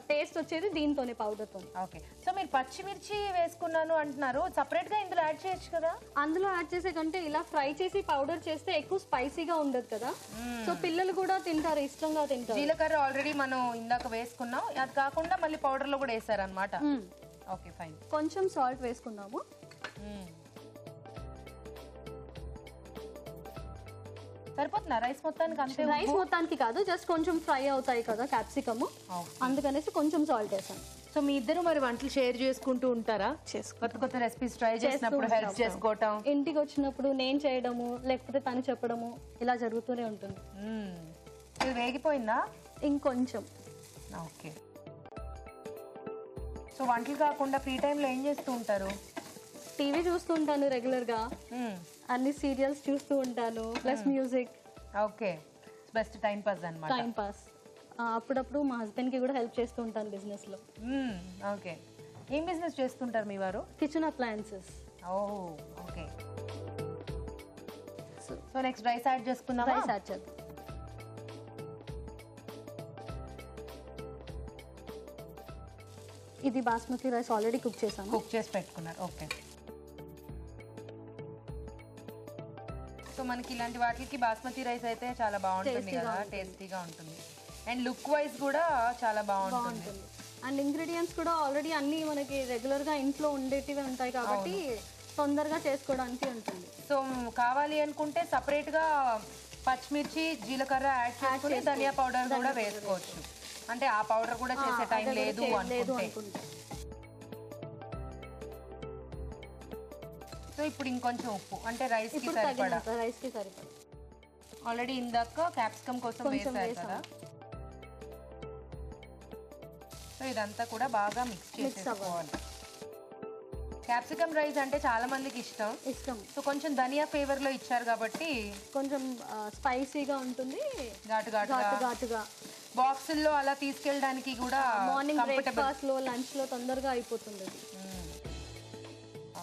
టేస్ట్ వచ్చేది దీంతోనే, పౌడర్తో. ఓకే, సో మీరు పచ్చిమిర్చి వేసుకున్నాను అంటున్నారు, సపరేట్ గా ఇందులో యాడ్ చేయొచ్చు కదా. అందులో యాడ్ చేసే కంటే ఇలా ఫ్రై చేసి పౌడర్ చేస్తే ఎక్కువ స్పైసీగా ఉండదు కదా, సో పిల్లలు కూడా తింటారు, ఇష్టంగా తింటారు. జీలకర్ర ఆల్రెడీ మనం ఇందాక వేసుకున్నాం, అది కాకుండా మళ్ళీ పౌడర్ లో కూడా వేసారనమాట. Okay, fine. కొంచెం సాల్ట్ వేసుకుందాము. సరిపోతుందా రైస్ మొత్తానికి? అంతే? రైస్ మొత్తానికి కాదు, జస్ట్ కొంచెం ఫ్రై అవుతాయి కదా క్యాప్సికమ్, అందుకనేసి కొంచెం సాల్ట్ వేసాను. సో మీ ఇద్దరు మరి వంటలు షేర్ చేసుకుంటూ ఉంటారా? కొత్త కొత్త రెసిపీస్ ట్రై చేసినప్పుడు హెల్ప్ చేసుకోవటం, ఇంటికి వచ్చినప్పుడు నేను చేయడము లేకపోతే తను చెప్పడము ఇలా జరుగుతూనే ఉంటుంది. ఇది వేగిపోయిందా? ఇంకొంచెం. ఓకే. సో వంటలు కాకుండా ఫ్రీ టైంలో ఏం చేస్తూ ఉంటారు? టీవీ చూస్తూ ఉంటాను రెగ్యులర్గా, అన్ని సీరియల్స్ చూస్తూ ఉంటాను, plus music. Okay, best time pass అన్నమాట. Time pass. అప్పుడప్పుడు మా హస్బెండ్కి కూడా హెల్ప్ చేస్తూ ఉంటాను బిజినెస్లో. ఓకే. ఏం బిజినెస్ చేస్తుంటారు మీ వారు? Kitchen appliances. Okay. So next rice add చేసుకుందాం. రైస్ యాడ్ చేద్దాం. ఇది బాస్మతి రైస్ ఆల్రెడీ కుక్ చేశాను. కుక్ చేసి పెట్టుకున్నారు. ఓకే. సో మనకి ఇలాంటి వాటికి బాస్మతి రైస్ అయితే చాలా బాగుంటుంది కదా, టేస్టీగా ఉంటుంది. అండ్ లుక్ వైజ్ కూడా చాలా బాగుంటుంది. అండ్ ఇంగ్రీడియంట్స్ కూడా ఆల్రెడీ అన్ని మనకి రెగ్యులర్గా ఇంట్లో ఉండేటివి ఉంటాయి కాబట్టి తొందరగా చేసుకోవడానికి ఉంటుంది. సో కావాలి అనుకుంటే సపరేట్గా పచ్చిమిర్చి, జీలకర్ర యాడ్ చేసుకుని ధనియా పౌడర్ కూడా వేసుకోవచ్చు. అంటే ఆ పౌడర్ కూడా చేసే టైం లేదు అనుకుంటే. సో ఇప్పుడు ఇంకొంచెం ఉప్పు, అంటే రైస్ కి సరిపడా. ఆల్రెడీ ఇందాక క్యాప్సికమ్ కోసం వేసారు కదా. సో ఇదంతా కూడా బాగా మిక్స్ చేసుకోవాలి. క్యాప్సికమ్ రైస్ అంటే చాలా మందికి ఇష్టం. సో కొంచెం ధనియా ఫ్లేవర్ లో ఇచ్చారు కాబట్టి కొంచెం స్పైసీగా ఉంటుంది, ఘాటుగా. బాక్సుల్లో అలా తీసుకెళ్ళడానికి కూడా మార్నింగ్ బ్రేక్ఫాస్ట్ లో, లంచ్ లో తొందరగా అయిపోతుంది.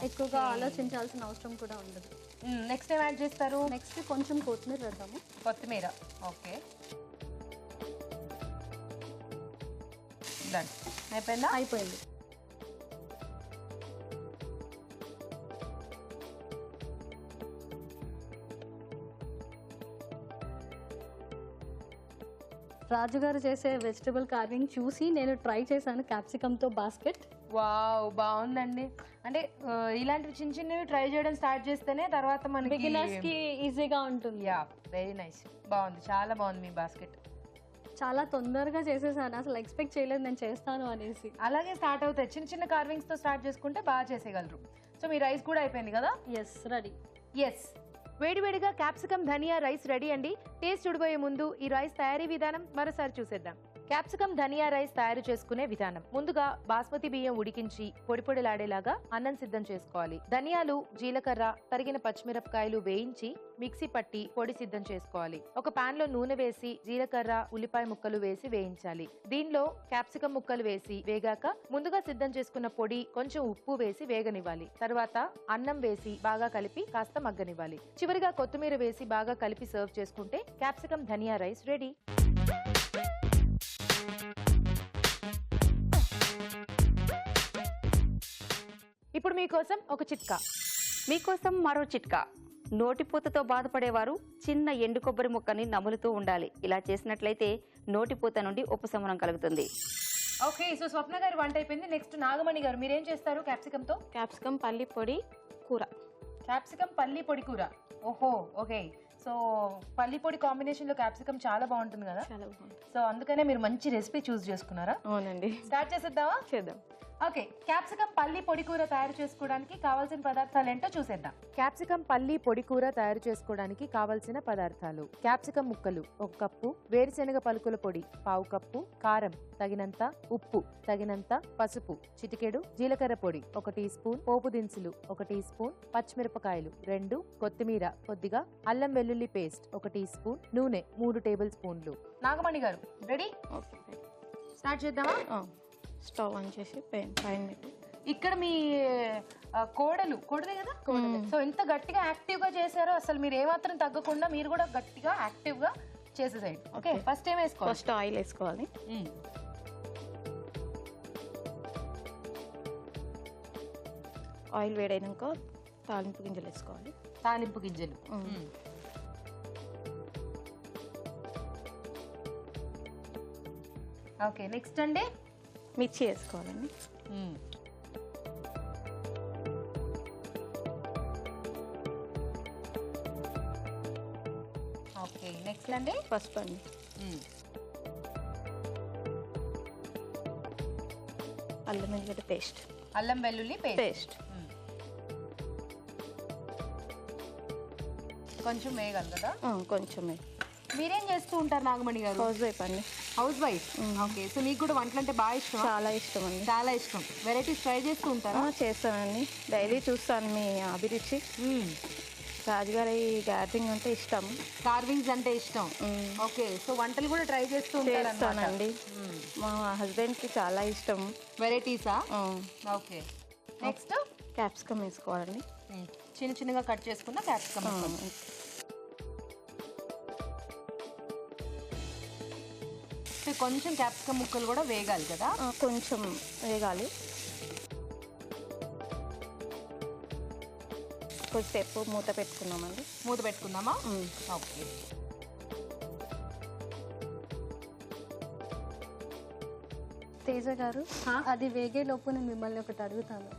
ఎక్కువగా ఆలోచించాల్సిన అవసరం కూడా ఉండదు. నెక్స్ట్ ఏం యాడ్ చేస్తారు? నెక్స్ట్ కొంచెం కొత్తిమీర వేద్దాము. కొత్తిమీర. Okay, done. అయిపోయిందా? అయిపోయింది. రాజుగారు చేసే వెజిటబుల్ కార్వింగ్ చూసి నేను ట్రై చేశాను క్యాప్సికమ్తో బాస్కెట్. వావ్, బాగుందండి. అంటే ఇలాంటివి చిన్న చిన్నవి ట్రై చేయడం స్టార్ట్ చేస్తేనే తర్వాత మనకి బిగినర్స్ కి ఈజీగా ఉంటుంది. Yeah, very nice. బాగుంది, చాలా బాగుంది మీ బాస్కెట్. చాలా తొందరగా చేసేసాను, అసలు ఎక్స్పెక్ట్ చేయలేదు నేను చేస్తాను అనేసి. అలాగే స్టార్ట్ అవుతాయి, చిన్న చిన్న కార్వింగ్స్ తో స్టార్ట్ చేసుకుంటే బాగా చేసేయగలరు. సో మీ రైస్ కూడా అయిపోయింది కదా? Yes, ready. ఎస్, వేడివేడిగా క్యాప్సికమ్ ధనియా రైస్ రెడీ అండి. టేస్ట్ చూడబోయే ముందు ఈ రైస్ తయారీ విధానం మరోసారి చూసేద్దాం. క్యాప్సికమ్ ధనియా రైస్ తయారు చేసుకునే విధానం. ముందుగా బాస్మతి బియ్యం ఉడికించి పొడి పొడిలాడేలాగా అన్నం సిద్ధం చేసుకోవాలి. ధనియాలు, జీలకర్ర, తరిగిన పచ్చిమిరపకాయలు వేయించి మిక్సీ పట్టి పొడి సిద్ధం చేసుకోవాలి. ఒక పాన్ లో నూనె వేసి జీలకర్ర, ఉల్లిపాయ ముక్కలు వేసి వేయించాలి. దీనిలో క్యాప్సికమ్ ముక్కలు వేసి వేగాక ముందుగా సిద్ధం చేసుకున్న పొడి, కొంచెం ఉప్పు వేసి వేగనివ్వాలి. తర్వాత అన్నం వేసి బాగా కలిపి కాస్త మగ్గనివ్వాలి. చివరిగా కొత్తిమీర వేసి బాగా కలిపి సర్వ్ చేసుకుంటే క్యాప్సికమ్ ధనియా రైస్ రెడీ. ఇప్పుడు మీకోసం ఒక చిట్కా. మీకోసం మరో చిట్కా. నోటిపూతతో బాధపడేవారు చిన్న ఎండు కొబ్బరి ముక్కని నములుతూ ఉండాలి. ఇలా చేసినట్లయితే నోటిపూత నుండి ఉపశమనం కలుగుతుంది. ఓకే, సో స్వప్న గారు వంట అయిపోయింది. నెక్స్ట్ నాగమణి గారు, మీరేం చేస్తారు క్యాప్సికమ్ తో? క్యాప్సికమ్ పల్లి పొడి కూర. క్యాప్సికమ్ పల్లి పొడి కూర. ఓహో, ఓకే. సో పల్లి పొడి కాంబినేషన్ లో క్యాప్సికమ్ చాలా బాగుంటుంది కదా. సో అందుకనే మీరు మంచి రెసిపీ చూస్ చేసుకున్నారా? అవునండి. స్టార్ట్ చేసేద్దామా? చేద్దాం. ఓకే, క్యాప్సికమ్ పల్లి పొడి కూర తయారు చేసుకోవడానికి కావాల్సిన పదార్థాలు ఏంటో చూసేద్దాం. క్యాప్సికమ్ పల్లి పొడి కూర తయారు చేసుకోవడానికి కావాల్సిన పదార్థాలు: క్యాప్సికమ్ ముక్కలు 1 కప్పు, వేరుశెనగ పలుకుల పొడి 1/2 కప్పు, కారం తగినంత, ఉప్పు తగినంత, పసుపు చిటికెడు, జీలకర్ర పొడి 1 టీ స్పూన్, పోపు దినుసులు 1 టీ స్పూన్, పచ్చిమిరపకాయలు 2, కొత్తిమీర కొద్దిగా, అల్లం వెల్లుల్లి పేస్ట్ 1 టీ స్పూన్, నూనె 3 టేబుల్ స్పూన్లు. నాగమణి గారు రెడీ? స్టార్ట్ చేద్దామా? స్టవ్ ఆన్ చేసి పైన పెట్టి. ఇక్కడ మీ కోడలే కదా. సో ఇంత గట్టిగా యాక్టివ్ గా చేశారో, అసలు మీరు ఏమాత్రం తగ్గకుండా మీరు కూడా గట్టిగా యాక్టివ్ గా చేసేసేయండి. ఓకే, ఫస్ట్ ఏం వేసుకోవాలి? ఫస్ట్ ఆయిల్ వేసుకోవాలి. ఆయిల్ వేడైనాక తాలింపు గింజలు వేసుకోవాలి. తాలింపు గింజలు. ఓకే, నెక్స్ట్ అండి మిర్చి వేసుకోవాలండి. ఓకే, నెక్స్ట్ అండి పసుపు అండి. అల్లం వెల్లుల్లి పేస్ట్. అల్లం వెల్లుల్లి పేస్ట్ కొంచెం వేయగలరు కదా? కొంచెం. మీరేం చేస్తూ ఉంటారు నాగమణి గారు? హౌస్ వైఫ్ అండి. House wife. ఓకే, సో మీకు కూడా వంటలు అంటే బాగా ఇష్టం? చాలా ఇష్టం అండి. చాలా ఇష్టం. వెరైటీస్ ట్రై చేస్తూ ఉంటారా? చేస్తానండి, డైలీ చూస్తాను మీ అభిరుచి. రాజుగారి గార్డెనింగ్ అంటే ఇష్టం, కార్వింగ్స్ అంటే ఇష్టం. ఓకే, సో వంటలు కూడా ట్రై చేస్తూ చేస్తానండి. మా హస్బెండ్కి చాలా ఇష్టం. వెరైటీసా? ఓకే. నెక్స్ట్ క్యాప్సికమ్ వేసుకోవాలండి. చిన్న చిన్నగా కట్ చేసుకున్న క్యాప్సికమ్. కొంచెం క్యాప్సికమ్ ముక్కలు కూడా వేగాలి కదా? కొంచెం వేగాలి. కొద్దిసేపు మూత పెట్టుకున్నామండి. మూత పెట్టుకుందామా? ఓకే. తేజ గారు, అది వేగే లోపు నేను మిమ్మల్ని ఒకటి అడుగుతాను.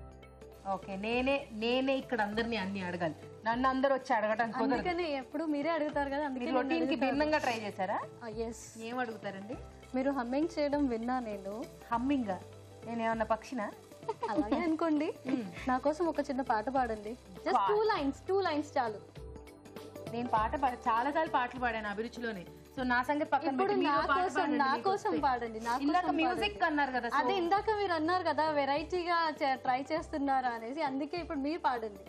ఓకే, నేనే ఇక్కడ అందరినీ అన్ని అడగాలి. నన్ను అందరూ వచ్చి అడగటం అందుకని ఎప్పుడు మీరే అడుగుతారు కదా, అందుకే రొటీన్ కి భిన్నంగా ట్రై చేశారా? ఎస్. ఏం అడుగుతారండి? మీరు హమ్మింగ్ చేయడం విన్నా నేను. హమ్మింగ్? నేను ఏమన్నా పక్షినా? అలాగే అనుకోండి. నా కోసం ఒక చిన్న పాట పాడండి. జస్ట్ 2 లైన్స్ చాలు. నేను చాలా సార్లు పాటలు పాడాను అభిరుచిలోనే. సో నా సంగతి పక్కన ఇప్పుడు నా కోసం పాడండి. ఇందాక మ్యూజిక్ అన్నారు కదా? అదే ఇందాక మీరు అన్నారు కదా వెరైటీగా ట్రై చేస్తున్నారా అనేసి, అందుకే ఇప్పుడు మీరు పాడండి.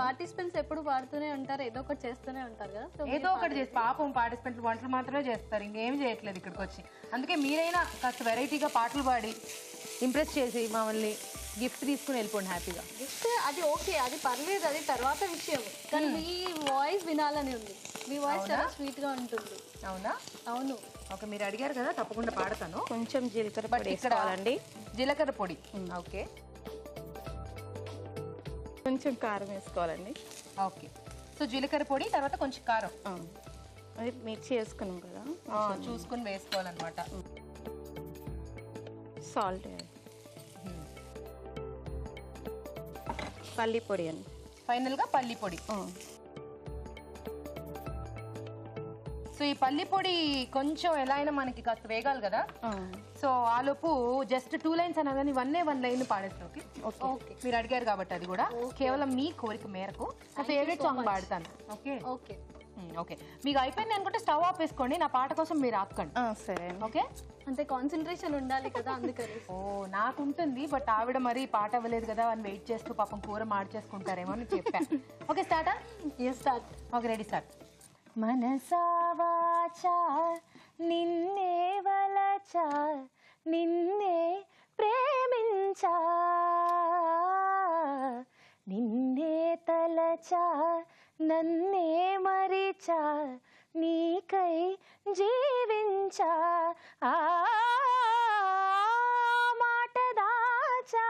పార్టిసిపెంట్స్ ఎప్పుడు పాడుతూనే ఉంటారు, ఏదో ఒకటి చేస్తూనే ఉంటారు కదా. ఏదో ఒకటి చేసి పాపం పార్టిసిపెంట్లు వంటలు మాత్రమే చేస్తారు, ఇంకేం చేయట్లేదు ఇక్కడికి వచ్చి. అందుకే మీరైనా కాస్త వెరైటీగా పాటలు పాడి ఇంప్రెస్ చేసి మమ్మల్ని గిఫ్ట్ తీసుకుని వెళ్ళిపోండి హ్యాపీగా. గిఫ్ట్ అది ఓకే, అది పర్లేదు, అది తర్వాత విషయం. కానీ మీ వాయిస్ వినాలని ఉంది. మీ వాయిస్ చాలా స్వీట్ గా ఉంటుంది. అవునా? అవును. ఓకే, మీరు అడిగారు కదా, తప్పకుండా పాడతాను. కొంచెం జీలకర్ర పొడి వేసుకోవాలండి. జీలకర్ర పొడి. ఓకే. కొంచెం కారం వేసుకోవాలండి. ఓకే, సో జీలకర్ర పొడి, తర్వాత కొంచెం కారం. అది మిర్చి వేసుకున్నాం కదా, చూసుకుని వేసుకోవాలన్నమాట. సాల్ట్, పల్లి పొడి అండి. ఫైనల్గా పల్లి పొడి. సో ఈ పల్లి పొడి కొంచెం ఎలా అయినా మనకి కాస్త వేగాలి కదా. సో ఆలోపు జస్ట్ 2 లైన్స్ అనగానే 1 లైన్ పాడేస్తాం. ఓకే, మీరు అడిగారు కాబట్టి అది కూడా కేవలం మీ కోరిక మేరకు నా ఫేవరెట్ సాంగ్ పాడతాను. ఓకే ఓకే ఓకే, మీకు అయిపోయింది అనుకుంటే స్టవ్ ఆఫ్ వేసుకోండి, నా పాట కోసం మీరు ఆపకండి. సరే. ఓకే, అంటే కాన్సన్ట్రేషన్ ఉండాలి కదా, అందుకని. ఓ నాకు ఉంటుంది, బట్ ఆవిడ మరి పాట అవ్వలేదు కదా అని వెయిట్ చేస్తూ పాపం కూర మార్చేసుకుంటారేమో అని చెప్పా. ఓకే, స్టార్టా? స్టార్ట్. Okay, ready, start. మనసా వాచా నిన్నే వలచా, నిన్నే ప్రేమించా, నిన్నే తలచా, నన్నే మరిచా, నీకై జీవించా, ఆ మాట దాచా,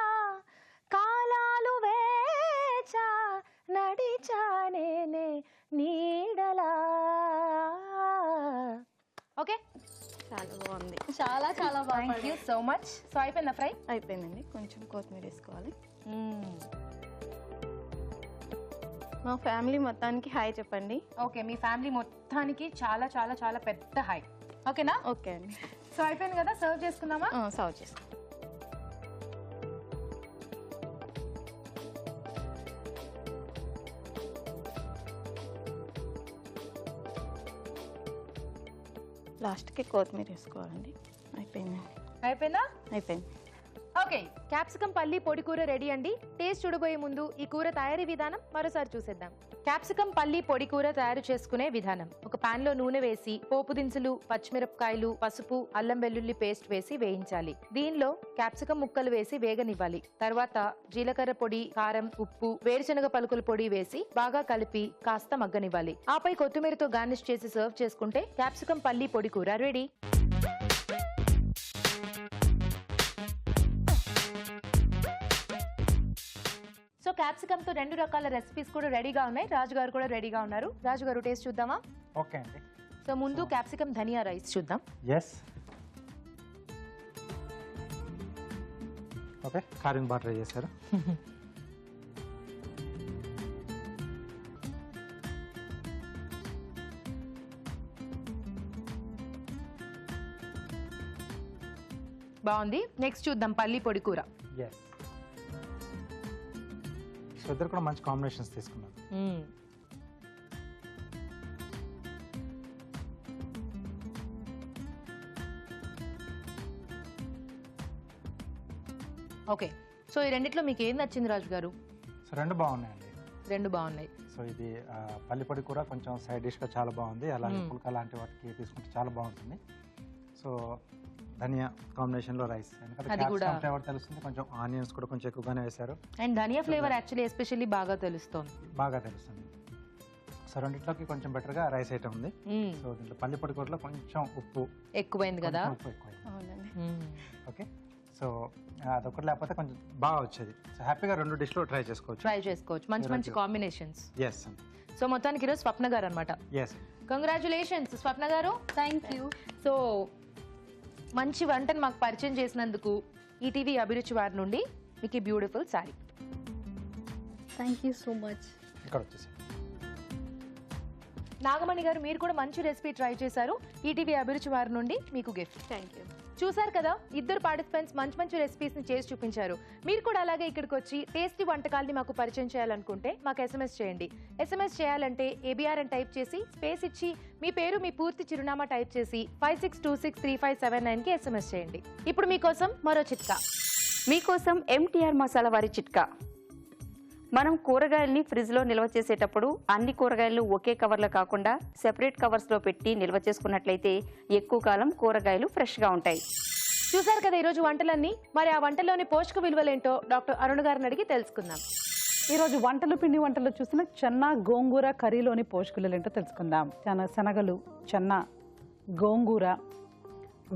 కాలాలు వేచా, నడిచా నేనే నీడలా. ఓకే, చాలా బాగుంది. చాలా చాలా బాగుంది. Thank you so much. So అయిపోయిందా ఫ్రై? అయిపోయిందండి. కొంచెం కొత్తిమీర వేసుకోవాలి. మా ఫ్యామిలీ మొత్తానికి హాయ్ చెప్పండి. ఓకే, మీ ఫ్యామిలీ మొత్తానికి చాలా చాలా చాలా పెద్ద హాయ్. ఓకేనా? ఓకే అండి. సో అయిపోయింది కదా, సర్వ్ చేసుకుందామా? సర్వ్ చేసుకుందాం. లాస్ట్కి కొత్తిమీర వేసుకోవాలండి. అయిపోయిందండి. అయిపోయిందా? అయిపోయింది. ఓకే, క్యాప్సికం పల్లి పొడి కూర రెడీ అండి. టేస్ట్ చూడబోయే ముందు ఈ కూర తయారీ విధానం మరోసారి చూసేద్దాం. క్యాప్సికం పల్లి పొడి కూర తయారు చేసుకునే విధానం: ఒక పాన్ లో నూనె వేసి పోపు దినుసులు, పచ్చిమిరపకాయలు, పసుపు, అల్లం వెల్లుల్లి పేస్ట్ వేసి వేయించాలి. దీనిలో క్యాప్సికం ముక్కలు వేసి వేగనివ్వాలి. తర్వాత జీలకర్ర పొడి, కారం, ఉప్పు, వేరుశనగ పలుకుల పొడి వేసి బాగా కలిపి కాస్త మగ్గనివ్వాలి. ఆపై కొత్తిమీరతో గార్నిష్ చేసి సర్వ్ చేసుకుంటే క్యాప్సికం పల్లి పొడి కూర రెడీ. సో క్యాప్సికమ్ తో 2 రకాల రెసిపీస్ కూడా రెడీగా ఉన్నాయి. రాజు గారు కూడా రెడీగా ఉన్నారు. రాజు గారు, టేస్ట్ చూద్దామా? ఓకే అండి. సో ముందు క్యాప్సికమ్ ధనియా రైస్ చూద్దాం. ఎస్. ఓకే, కార్వింగ్ బాగా ట్రై చేశారు. బాగుంది. నెక్స్ట్ చూద్దాం పల్లి పొడి కూర. ఎస్. సో ఇద్దరు కూడా మంచి కాంబినేషన్స్ తీసుకున్నారు. ఓకే, సో ఈ రెండిట్లో మీకు ఏం నచ్చింది రాజు గారు? సో రెండు బాగున్నాయండి. రెండు బాగున్నాయి. సో ఇది పల్లిపొడి కూర కొంచెం సైడ్ డిష్గా చాలా బాగుంది. అలాగే పుల్కా లాంటి వాటికి తీసుకుంటే చాలా బాగుంటుంది. సో ధనియా కాంబినేషన్లో రైస్, ఎందుకంటే క్యాప్సికమ్ ఫ్లేవర్ తెలుస్తుంది, కొంచెం ఆనియన్స్ కూడా కొంచెం ఎక్కువగానే వేశారు. And dhania flavour actually especially బాగా తెలుస్తుంది. సో రెండిట్లోకి కొంచెం బెటర్గా రైస్ ఐటమ్ ఉంది. సో దీంట్లో పల్లిపొడి కూరలో కొంచెం ఉప్పు ఎక్కువైంది కదా. ఉప్పు ఎక్కువైంది. ఓకే, సో అదొకటి లేకపోతే కొంచెం బాగా వచ్చేది. సో హ్యాపీగా రెండు డిష్లో ట్రై చేసుకోవచ్చు. మంచి మంచి కాంబినేషన్స్. ఎస్. సో మొత్తానికి ఈరోజు స్వప్న గారు అనమాట. ఎస్, కంగ్రాచులేషన్స్ స్వప్న గారు. Thank you. సో మంచి వంటను మాకు పరిచయం చేసినందుకు ఈటీవీ అభిరుచి వారి నుండి మీకు ఈ beautiful sari. Thank you so much. ఇక్కడ వచ్చేసి నాగమణి గారు, మీరు కూడా మంచి రెసిపీ ట్రై చేశారు. ఈటీవీ అభిరుచి వారి నుండి మీకు గిఫ్ట్. Thank you. చూసారు కదా, ఇద్దరు పార్టిసిపెంట్స్ మంచి మంచి రెసిపీస్ని చేసి చూపించారు. మీరు కూడా అలాగే ఇక్కడికి వచ్చి టేస్టీ వంటకాల్ని మాకు పరిచయం చేయాలనుకుంటే మాకు ఎస్ఎంఎస్ చేయండి. ఎస్ఎంఎస్ చేయాలంటే ఏబిఆర్ అని టైప్ చేసి స్పేస్ ఇచ్చి మీ పేరు, మీ పూర్తి చిరునామా టైప్ చేసి 56263579కి ఎస్ఎంఎస్ చేయండి. ఇప్పుడు మీకోసం మరో చిట్కా. మీకోసం ఎంటీఆర్ మసాలా వారి చిట్కా. మనం కూరగాయల్ని ఫ్రిడ్జ్లో నిల్వ చేసేటప్పుడు అన్ని కూరగాయలు ఒకే కవర్లో కాకుండా సెపరేట్ కవర్స్లో పెట్టి నిల్వ చేసుకున్నట్లయితే ఎక్కువ కాలం కూరగాయలు ఫ్రెష్గా ఉంటాయి. చూసారు కదా ఈరోజు వంటలన్నీ. మరి ఆ వంటలోని పోషక విలువలేంటో డాక్టర్ అరుణ్ గారిని అడిగి తెలుసుకుందాం. ఈరోజు పిండి వంటలు చూసిన చెన్నా గోంగూర కర్రీలోని పోషకులు ఏంటో తెలుసుకుందాం. శనగలు, చెన్నా, గోంగూర,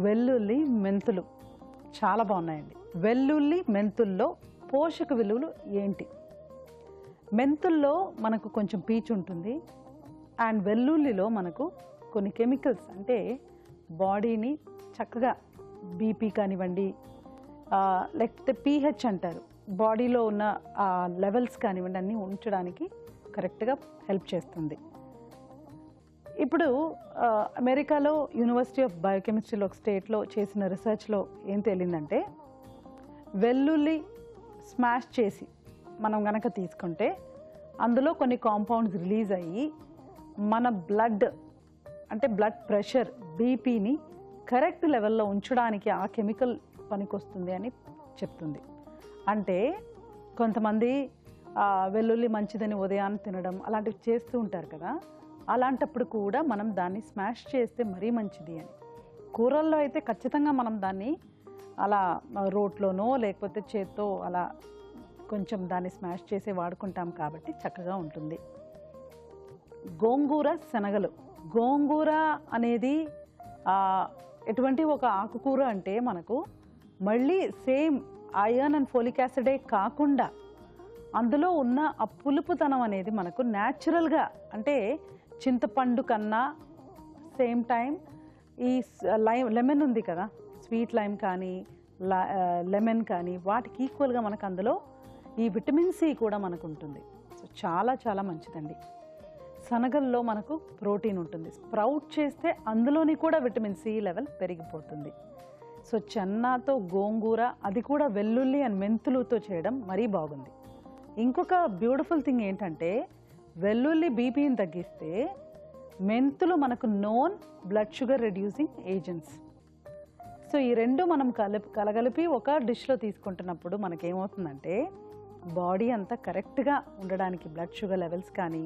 వెల్లుల్లి, మెంతులు చాలా బాగున్నాయండి. వెల్లుల్లి, మెంతుల్లో పోషక విలువలు ఏంటి? మెంతుల్లో మనకు కొంచెం పీచు ఉంటుంది. అండ్ వెల్లుల్లిలో మనకు కొన్ని కెమికల్స్, అంటే బాడీని చక్కగా బీపీ కానివ్వండి, లేకపోతే పీహెచ్ అంటారు, బాడీలో ఉన్న లెవెల్స్ కానివ్వండి అన్నీ ఉంచడానికి కరెక్ట్గా హెల్ప్ చేస్తుంది. ఇప్పుడు అమెరికాలో యూనివర్సిటీ ఆఫ్ బయోకెమిస్ట్రీలో ఒక స్టేట్లో చేసిన రీసెర్చ్లో ఏం తేలిందంటే, వెల్లుల్లి స్మాష్ చేసి మనం గనక తీసుకుంటే అందులో కొన్ని కాంపౌండ్స్ రిలీజ్ అయ్యి మన బ్లడ్, అంటే బ్లడ్ ప్రెషర్, బీపీని కరెక్ట్ లెవెల్లో ఉంచడానికి ఆ కెమికల్ పనికొస్తుంది అని చెప్తుంది. అంటే కొంతమంది వెల్లుల్లి మంచిదని ఉదయాన్ని తినడం అలాంటివి చేస్తూ ఉంటారు కదా, అలాంటప్పుడు కూడా మనం దాన్ని స్మాష్ చేస్తే మరీ మంచిది అని. కూరల్లో అయితే ఖచ్చితంగా మనం దాన్ని అలా రోట్లోనో లేకపోతే చేత్తో అలా కొంచెం దాన్ని స్మాష్ చేసి వాడుకుంటాం కాబట్టి చక్కగా ఉంటుంది. గోంగూర, శనగలు. గోంగూర అనేది ఎటువంటి ఒక ఆకుకూర అంటే మనకు మళ్ళీ సేమ్ ఐరన్ అండ్ ఫోలిక్ యాసిడే కాకుండా అందులో ఉన్న ఆ పులుపుతనం అనేది మనకు న్యాచురల్గా, అంటే చింతపండు కన్నా సేమ్ టైం ఈ లెమన్ ఉంది కదా, స్వీట్ లైమ్ కానీ లెమన్ కానీ వాటికి ఈక్వల్గా మనకు అందులో ఈ విటమిన్ సి కూడా మనకు ఉంటుంది. సో చాలా చాలా మంచిదండి. శనగల్లో మనకు ప్రోటీన్ ఉంటుంది. స్ప్రౌట్ చేస్తే అందులోని కూడా విటమిన్ సి లెవెల్ పెరిగిపోతుంది. సో చెన్నాతో గోంగూర, అది కూడా వెల్లుల్లి అండ్ మెంతులతో చేయడం మరీ బాగుంది. ఇంకొక బ్యూటిఫుల్ థింగ్ ఏంటంటే, వెల్లుల్లి బీపీని తగ్గిస్తే మెంతులు మనకు known blood sugar reducing agents. So ఈ రెండు మనం కలగలిపి ఒక డిష్లో తీసుకుంటున్నప్పుడు మనకేమవుతుందంటే, బాడీ అంతా కరెక్ట్గా ఉండడానికి బ్లడ్ షుగర్ లెవెల్స్ కానీ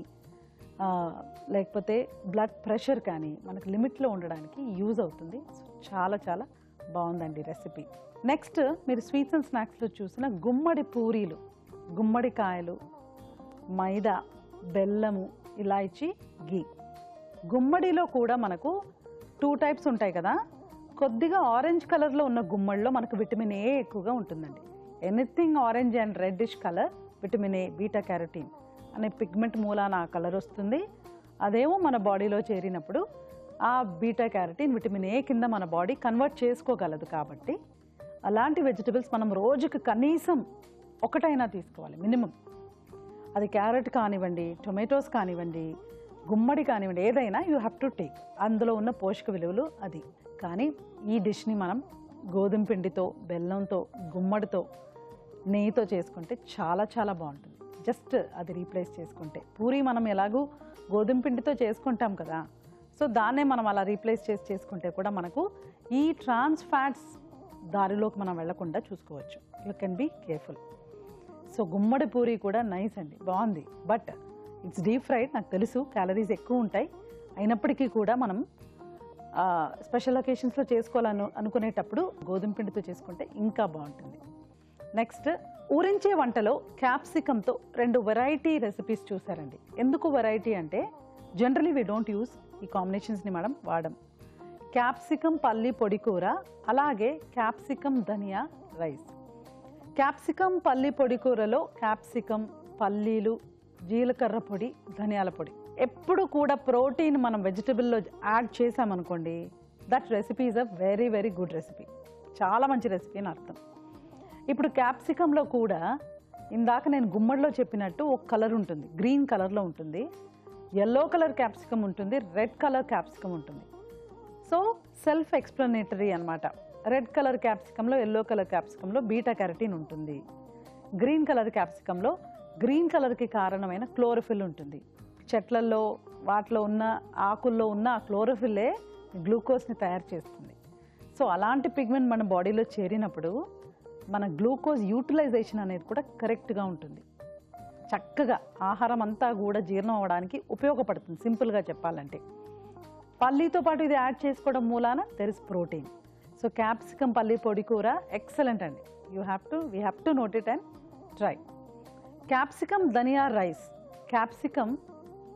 లేకపోతే బ్లడ్ ప్రెషర్ కానీ మనకు లిమిట్లో ఉండడానికి యూజ్ అవుతుంది. సో చాలా చాలా బాగుందండి రెసిపీ. నెక్స్ట్ మీరు స్వీట్స్ అండ్ స్నాక్స్లో చూసిన గుమ్మడి పూరీలు, గుమ్మడికాయలు, మైదా, బెల్లము, ఇలాచి, గీ. గుమ్మడిలో కూడా మనకు 2 టైప్స్ ఉంటాయి కదా. కొద్దిగా ఆరెంజ్ కలర్లో ఉన్న గుమ్మడిలో మనకు విటమిన్ ఏ ఎక్కువగా ఉంటుందండి. Anything orange and reddish colour, vitamin A, beta carotene అనే పిగ్మెంట్ మూలాన ఆ కలర్ వస్తుంది. అదేమో మన బాడీలో చేరినప్పుడు ఆ బీటా క్యారోటీన్ విటమిన్ ఏ కింద మన బాడీ కన్వర్ట్ చేసుకోగలదు. కాబట్టి అలాంటి వెజిటబుల్స్ మనం రోజుకి కనీసం ఒకటైనా తీసుకోవాలి మినిమం. అది క్యారెట్ కానివ్వండి, టొమాటోస్ కానివ్వండి, గుమ్మడి కానివ్వండి, ఏదైనా యూ హ్యావ్ టు టేక్. అందులో ఉన్న పోషక విలువలు అది. కానీ ఈ డిష్ని మనం గోధుమ పిండితో, బెల్లంతో, గుమ్మడితో, నెయ్యితో చేసుకుంటే చాలా చాలా బాగుంటుంది. జస్ట్ అది రీప్లేస్ చేసుకుంటే, పూరి మనం ఎలాగూ గోధుమ పిండితో చేసుకుంటాం కదా, సో దాన్నే మనం అలా రీప్లేస్ చేసుకుంటే కూడా మనకు ఈ ట్రాన్స్ ఫ్యాట్స్ దారిలోకి మనం వెళ్లకుండా చూసుకోవచ్చు. You can be careful. So గుమ్మడి పూరి కూడా నైస్ అండి, బాగుంది. బట్ ఇట్స్ డీప్ ఫ్రైడ్, నాకు తెలుసు క్యాలరీస్ ఎక్కువ ఉంటాయి. అయినప్పటికీ కూడా మనం స్పెషల్ ఒకేషన్స్లో అనుకునేటప్పుడు గోధుమ పిండితో చేసుకుంటే ఇంకా బాగుంటుంది. నెక్స్ట్, ఊరించే వంటలో క్యాప్సికంతో 2 వెరైటీ రెసిపీస్ చూసారండి. ఎందుకు వెరైటీ అంటే జనరలీ వీ డోంట్ యూస్ ఈ కాంబినేషన్స్ని మనం వాడం. క్యాప్సికం పల్లి పొడి కూర, అలాగే క్యాప్సికం ధనియా రైస్. క్యాప్సికం పల్లి పొడి కూరలో క్యాప్సికం, పల్లీలు, జీలకర్ర పొడి, ధనియాల పొడి. ఎప్పుడు కూడా ప్రోటీన్ మనం వెజిటబుల్లో యాడ్ చేసామనుకోండి, that recipe is a very very good recipe, చాలా మంచి రెసిపీ అని అర్థం. ఇప్పుడు క్యాప్సికంలో కూడా ఇందాక నేను గుమ్మడిలో చెప్పినట్టు ఒక కలర్ ఉంటుంది, గ్రీన్ కలర్లో ఉంటుంది, ఎల్లో కలర్ క్యాప్సికం ఉంటుంది, రెడ్ కలర్ క్యాప్సికం ఉంటుంది. సో సెల్ఫ్ ఎక్స్ప్లనేటరీ అనమాట. రెడ్ కలర్ క్యాప్సికంలో, ఎల్లో కలర్ క్యాప్సికంలో బీటా క్యారటిన్ ఉంటుంది. గ్రీన్ కలర్ క్యాప్సికంలో గ్రీన్ కలర్కి కారణమైన క్లోరోఫిల్ ఉంటుంది. చెట్లల్లో వాటిలో ఉన్న ఆకుల్లో ఉన్న ఆ క్లోరోఫిల్లే గ్లూకోజ్ని తయారు చేస్తుంది. సో అలాంటి పిగ్మెంట్ మన బాడీలో చేరినప్పుడు మన గ్లూకోజ్ యూటిలైజేషన్ అనేది కూడా కరెక్ట్గా ఉంటుంది. చక్కగా ఆహారం అంతా కూడా జీర్ణం అవ్వడానికి ఉపయోగపడుతుంది. సింపుల్గా చెప్పాలంటే పల్లీతో పాటు ఇది యాడ్ చేసుకోవడం మూలాన there is protein. So capsicum పల్లి పొడి కూర ఎక్సలెంట్ అండి. We have to note it and try. Capsicum dhania rice, capsicum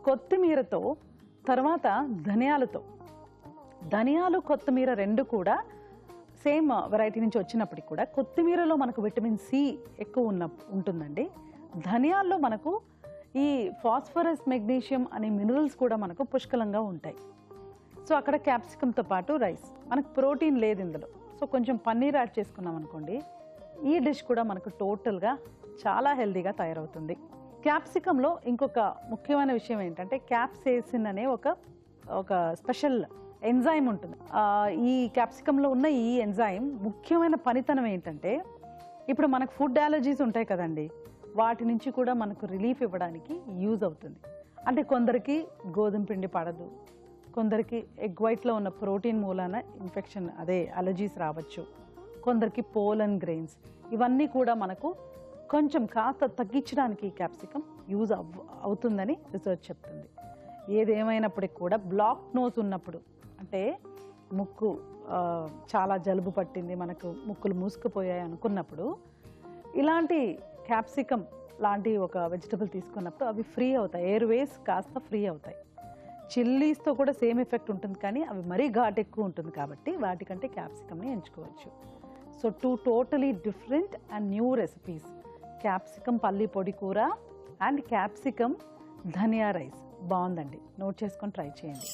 కొత్తిమీరతో, తర్వాత ధనియాలతో. ధనియాలు కొత్తిమీర రెండు కూడా సేమ్ వెరైటీ నుంచి వచ్చినప్పటికి కూడా కొత్తిమీరలో మనకు విటమిన్ సి ఎక్కువ ఉంటుందండి. ధనియాల్లో మనకు ఈ ఫాస్ఫరస్, మెగ్నీషియం అనే మినరల్స్ కూడా మనకు పుష్కలంగా ఉంటాయి. సో అక్కడ క్యాప్సికంతో పాటు రైస్, మనకు ప్రోటీన్ లేదు ఇందులో. సో కొంచెం పన్నీర్ యాడ్ చేసుకున్నాం అనుకోండి, ఈ డిష్ కూడా మనకు టోటల్గా చాలా హెల్తీగా తయారవుతుంది. క్యాప్సికంలో ఇంకొక ముఖ్యమైన విషయం ఏంటంటే క్యాప్సేసిన్ అనే ఒక స్పెషల్ ఎంజైమ్ ఉంటుంది. ఈ క్యాప్సికంలో ఉన్న ఈ ఎంజైమ్ ముఖ్యమైన పనితనం ఏంటంటే, ఇప్పుడు మనకు ఫుడ్ అలర్జీస్ ఉంటాయి కదండి, వాటి నుంచి కూడా మనకు రిలీఫ్ ఇవ్వడానికి యూజ్ అవుతుంది. అంటే కొందరికి గోధుమ పిండి పడదు, కొందరికి ఎగ్ వైట్లో ఉన్న ప్రోటీన్ మూలాన ఇన్ఫెక్షన్ అలర్జీస్ రావచ్చు, కొందరికి పోలన్ గ్రెయిన్స్, ఇవన్నీ కూడా మనకు కొంచెం కాస్త తగ్గించడానికి ఈ క్యాప్సికం యూజ్ అవుతుందని రీసెర్చ్ చెప్తుంది. ఏదేమైనప్పటికీ కూడా బ్లాక్ నోస్ ఉన్నప్పుడు, అంటే ముక్కు చాలా జలుబు పట్టింది, మనకు ముక్కులు మూసుకుపోయాయి అనుకున్నప్పుడు ఇలాంటి క్యాప్సికం లాంటి ఒక వెజిటబుల్ తీసుకున్నప్పుడు అవి ఫ్రీ అవుతాయి, ఎయిర్ వేస్ కాస్త ఫ్రీ అవుతాయి. చిల్లీస్తో కూడా సేమ్ ఎఫెక్ట్ ఉంటుంది, కానీ అవి మరీ ఘాట్ ఎక్కువ ఉంటుంది కాబట్టి వాటికంటే క్యాప్సికమ్ని ఎంచుకోవచ్చు. So 2 totally different and new recipes, capsicum పల్లి పొడి కూర అండ్ క్యాప్సికం ధనియా రైస్. బాగుందండి, నోట్ చేసుకొని ట్రై చేయండి.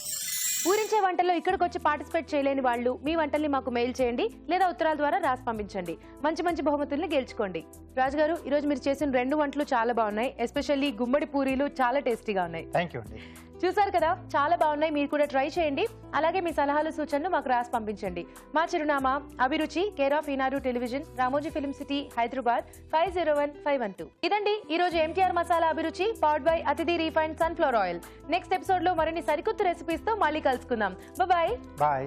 ఊరించే వంటల్లో ఇక్కడికి వచ్చి పార్టిసిపేట్ చేయలేని వాళ్ళు మీ వంటల్ని మాకు మెయిల్ చేయండి లేదా ఉత్తరాల ద్వారా రాసి పంపించండి. మంచి మంచి బహుమతుల్ని గెలుచుకోండి. రాజుగారు, ఈరోజు మీరు చేసిన 2 వంటలు చాలా బాగున్నాయి. ఎస్పెషల్లీ గుమ్మడి పూరీలు చాలా టేస్టీగా ఉన్నాయి. థ్యాంక్ యూ అండి. చూసారు కదా, చాలా బాగున్నాయి. మీరు కూడా ట్రై చేయండి. అలాగే మీ సలహాలు, సూచనలు మాకు రాసి పంపించండి. మా చిరునామా అభిరుచి, care of Eenadu television, Ramoji film city, Hyderabad 501512. ఇదండి ఈ రోజు ఎంటీఆర్ మసాలా అభిరుచి, పవర్డ్ బై అతిథి refined sunflower oil. Next episode లో మరిన్ని సరికొత్త రెసిపీస్ తో మళ్ళీ కలుసుకుందాం. బాయ్.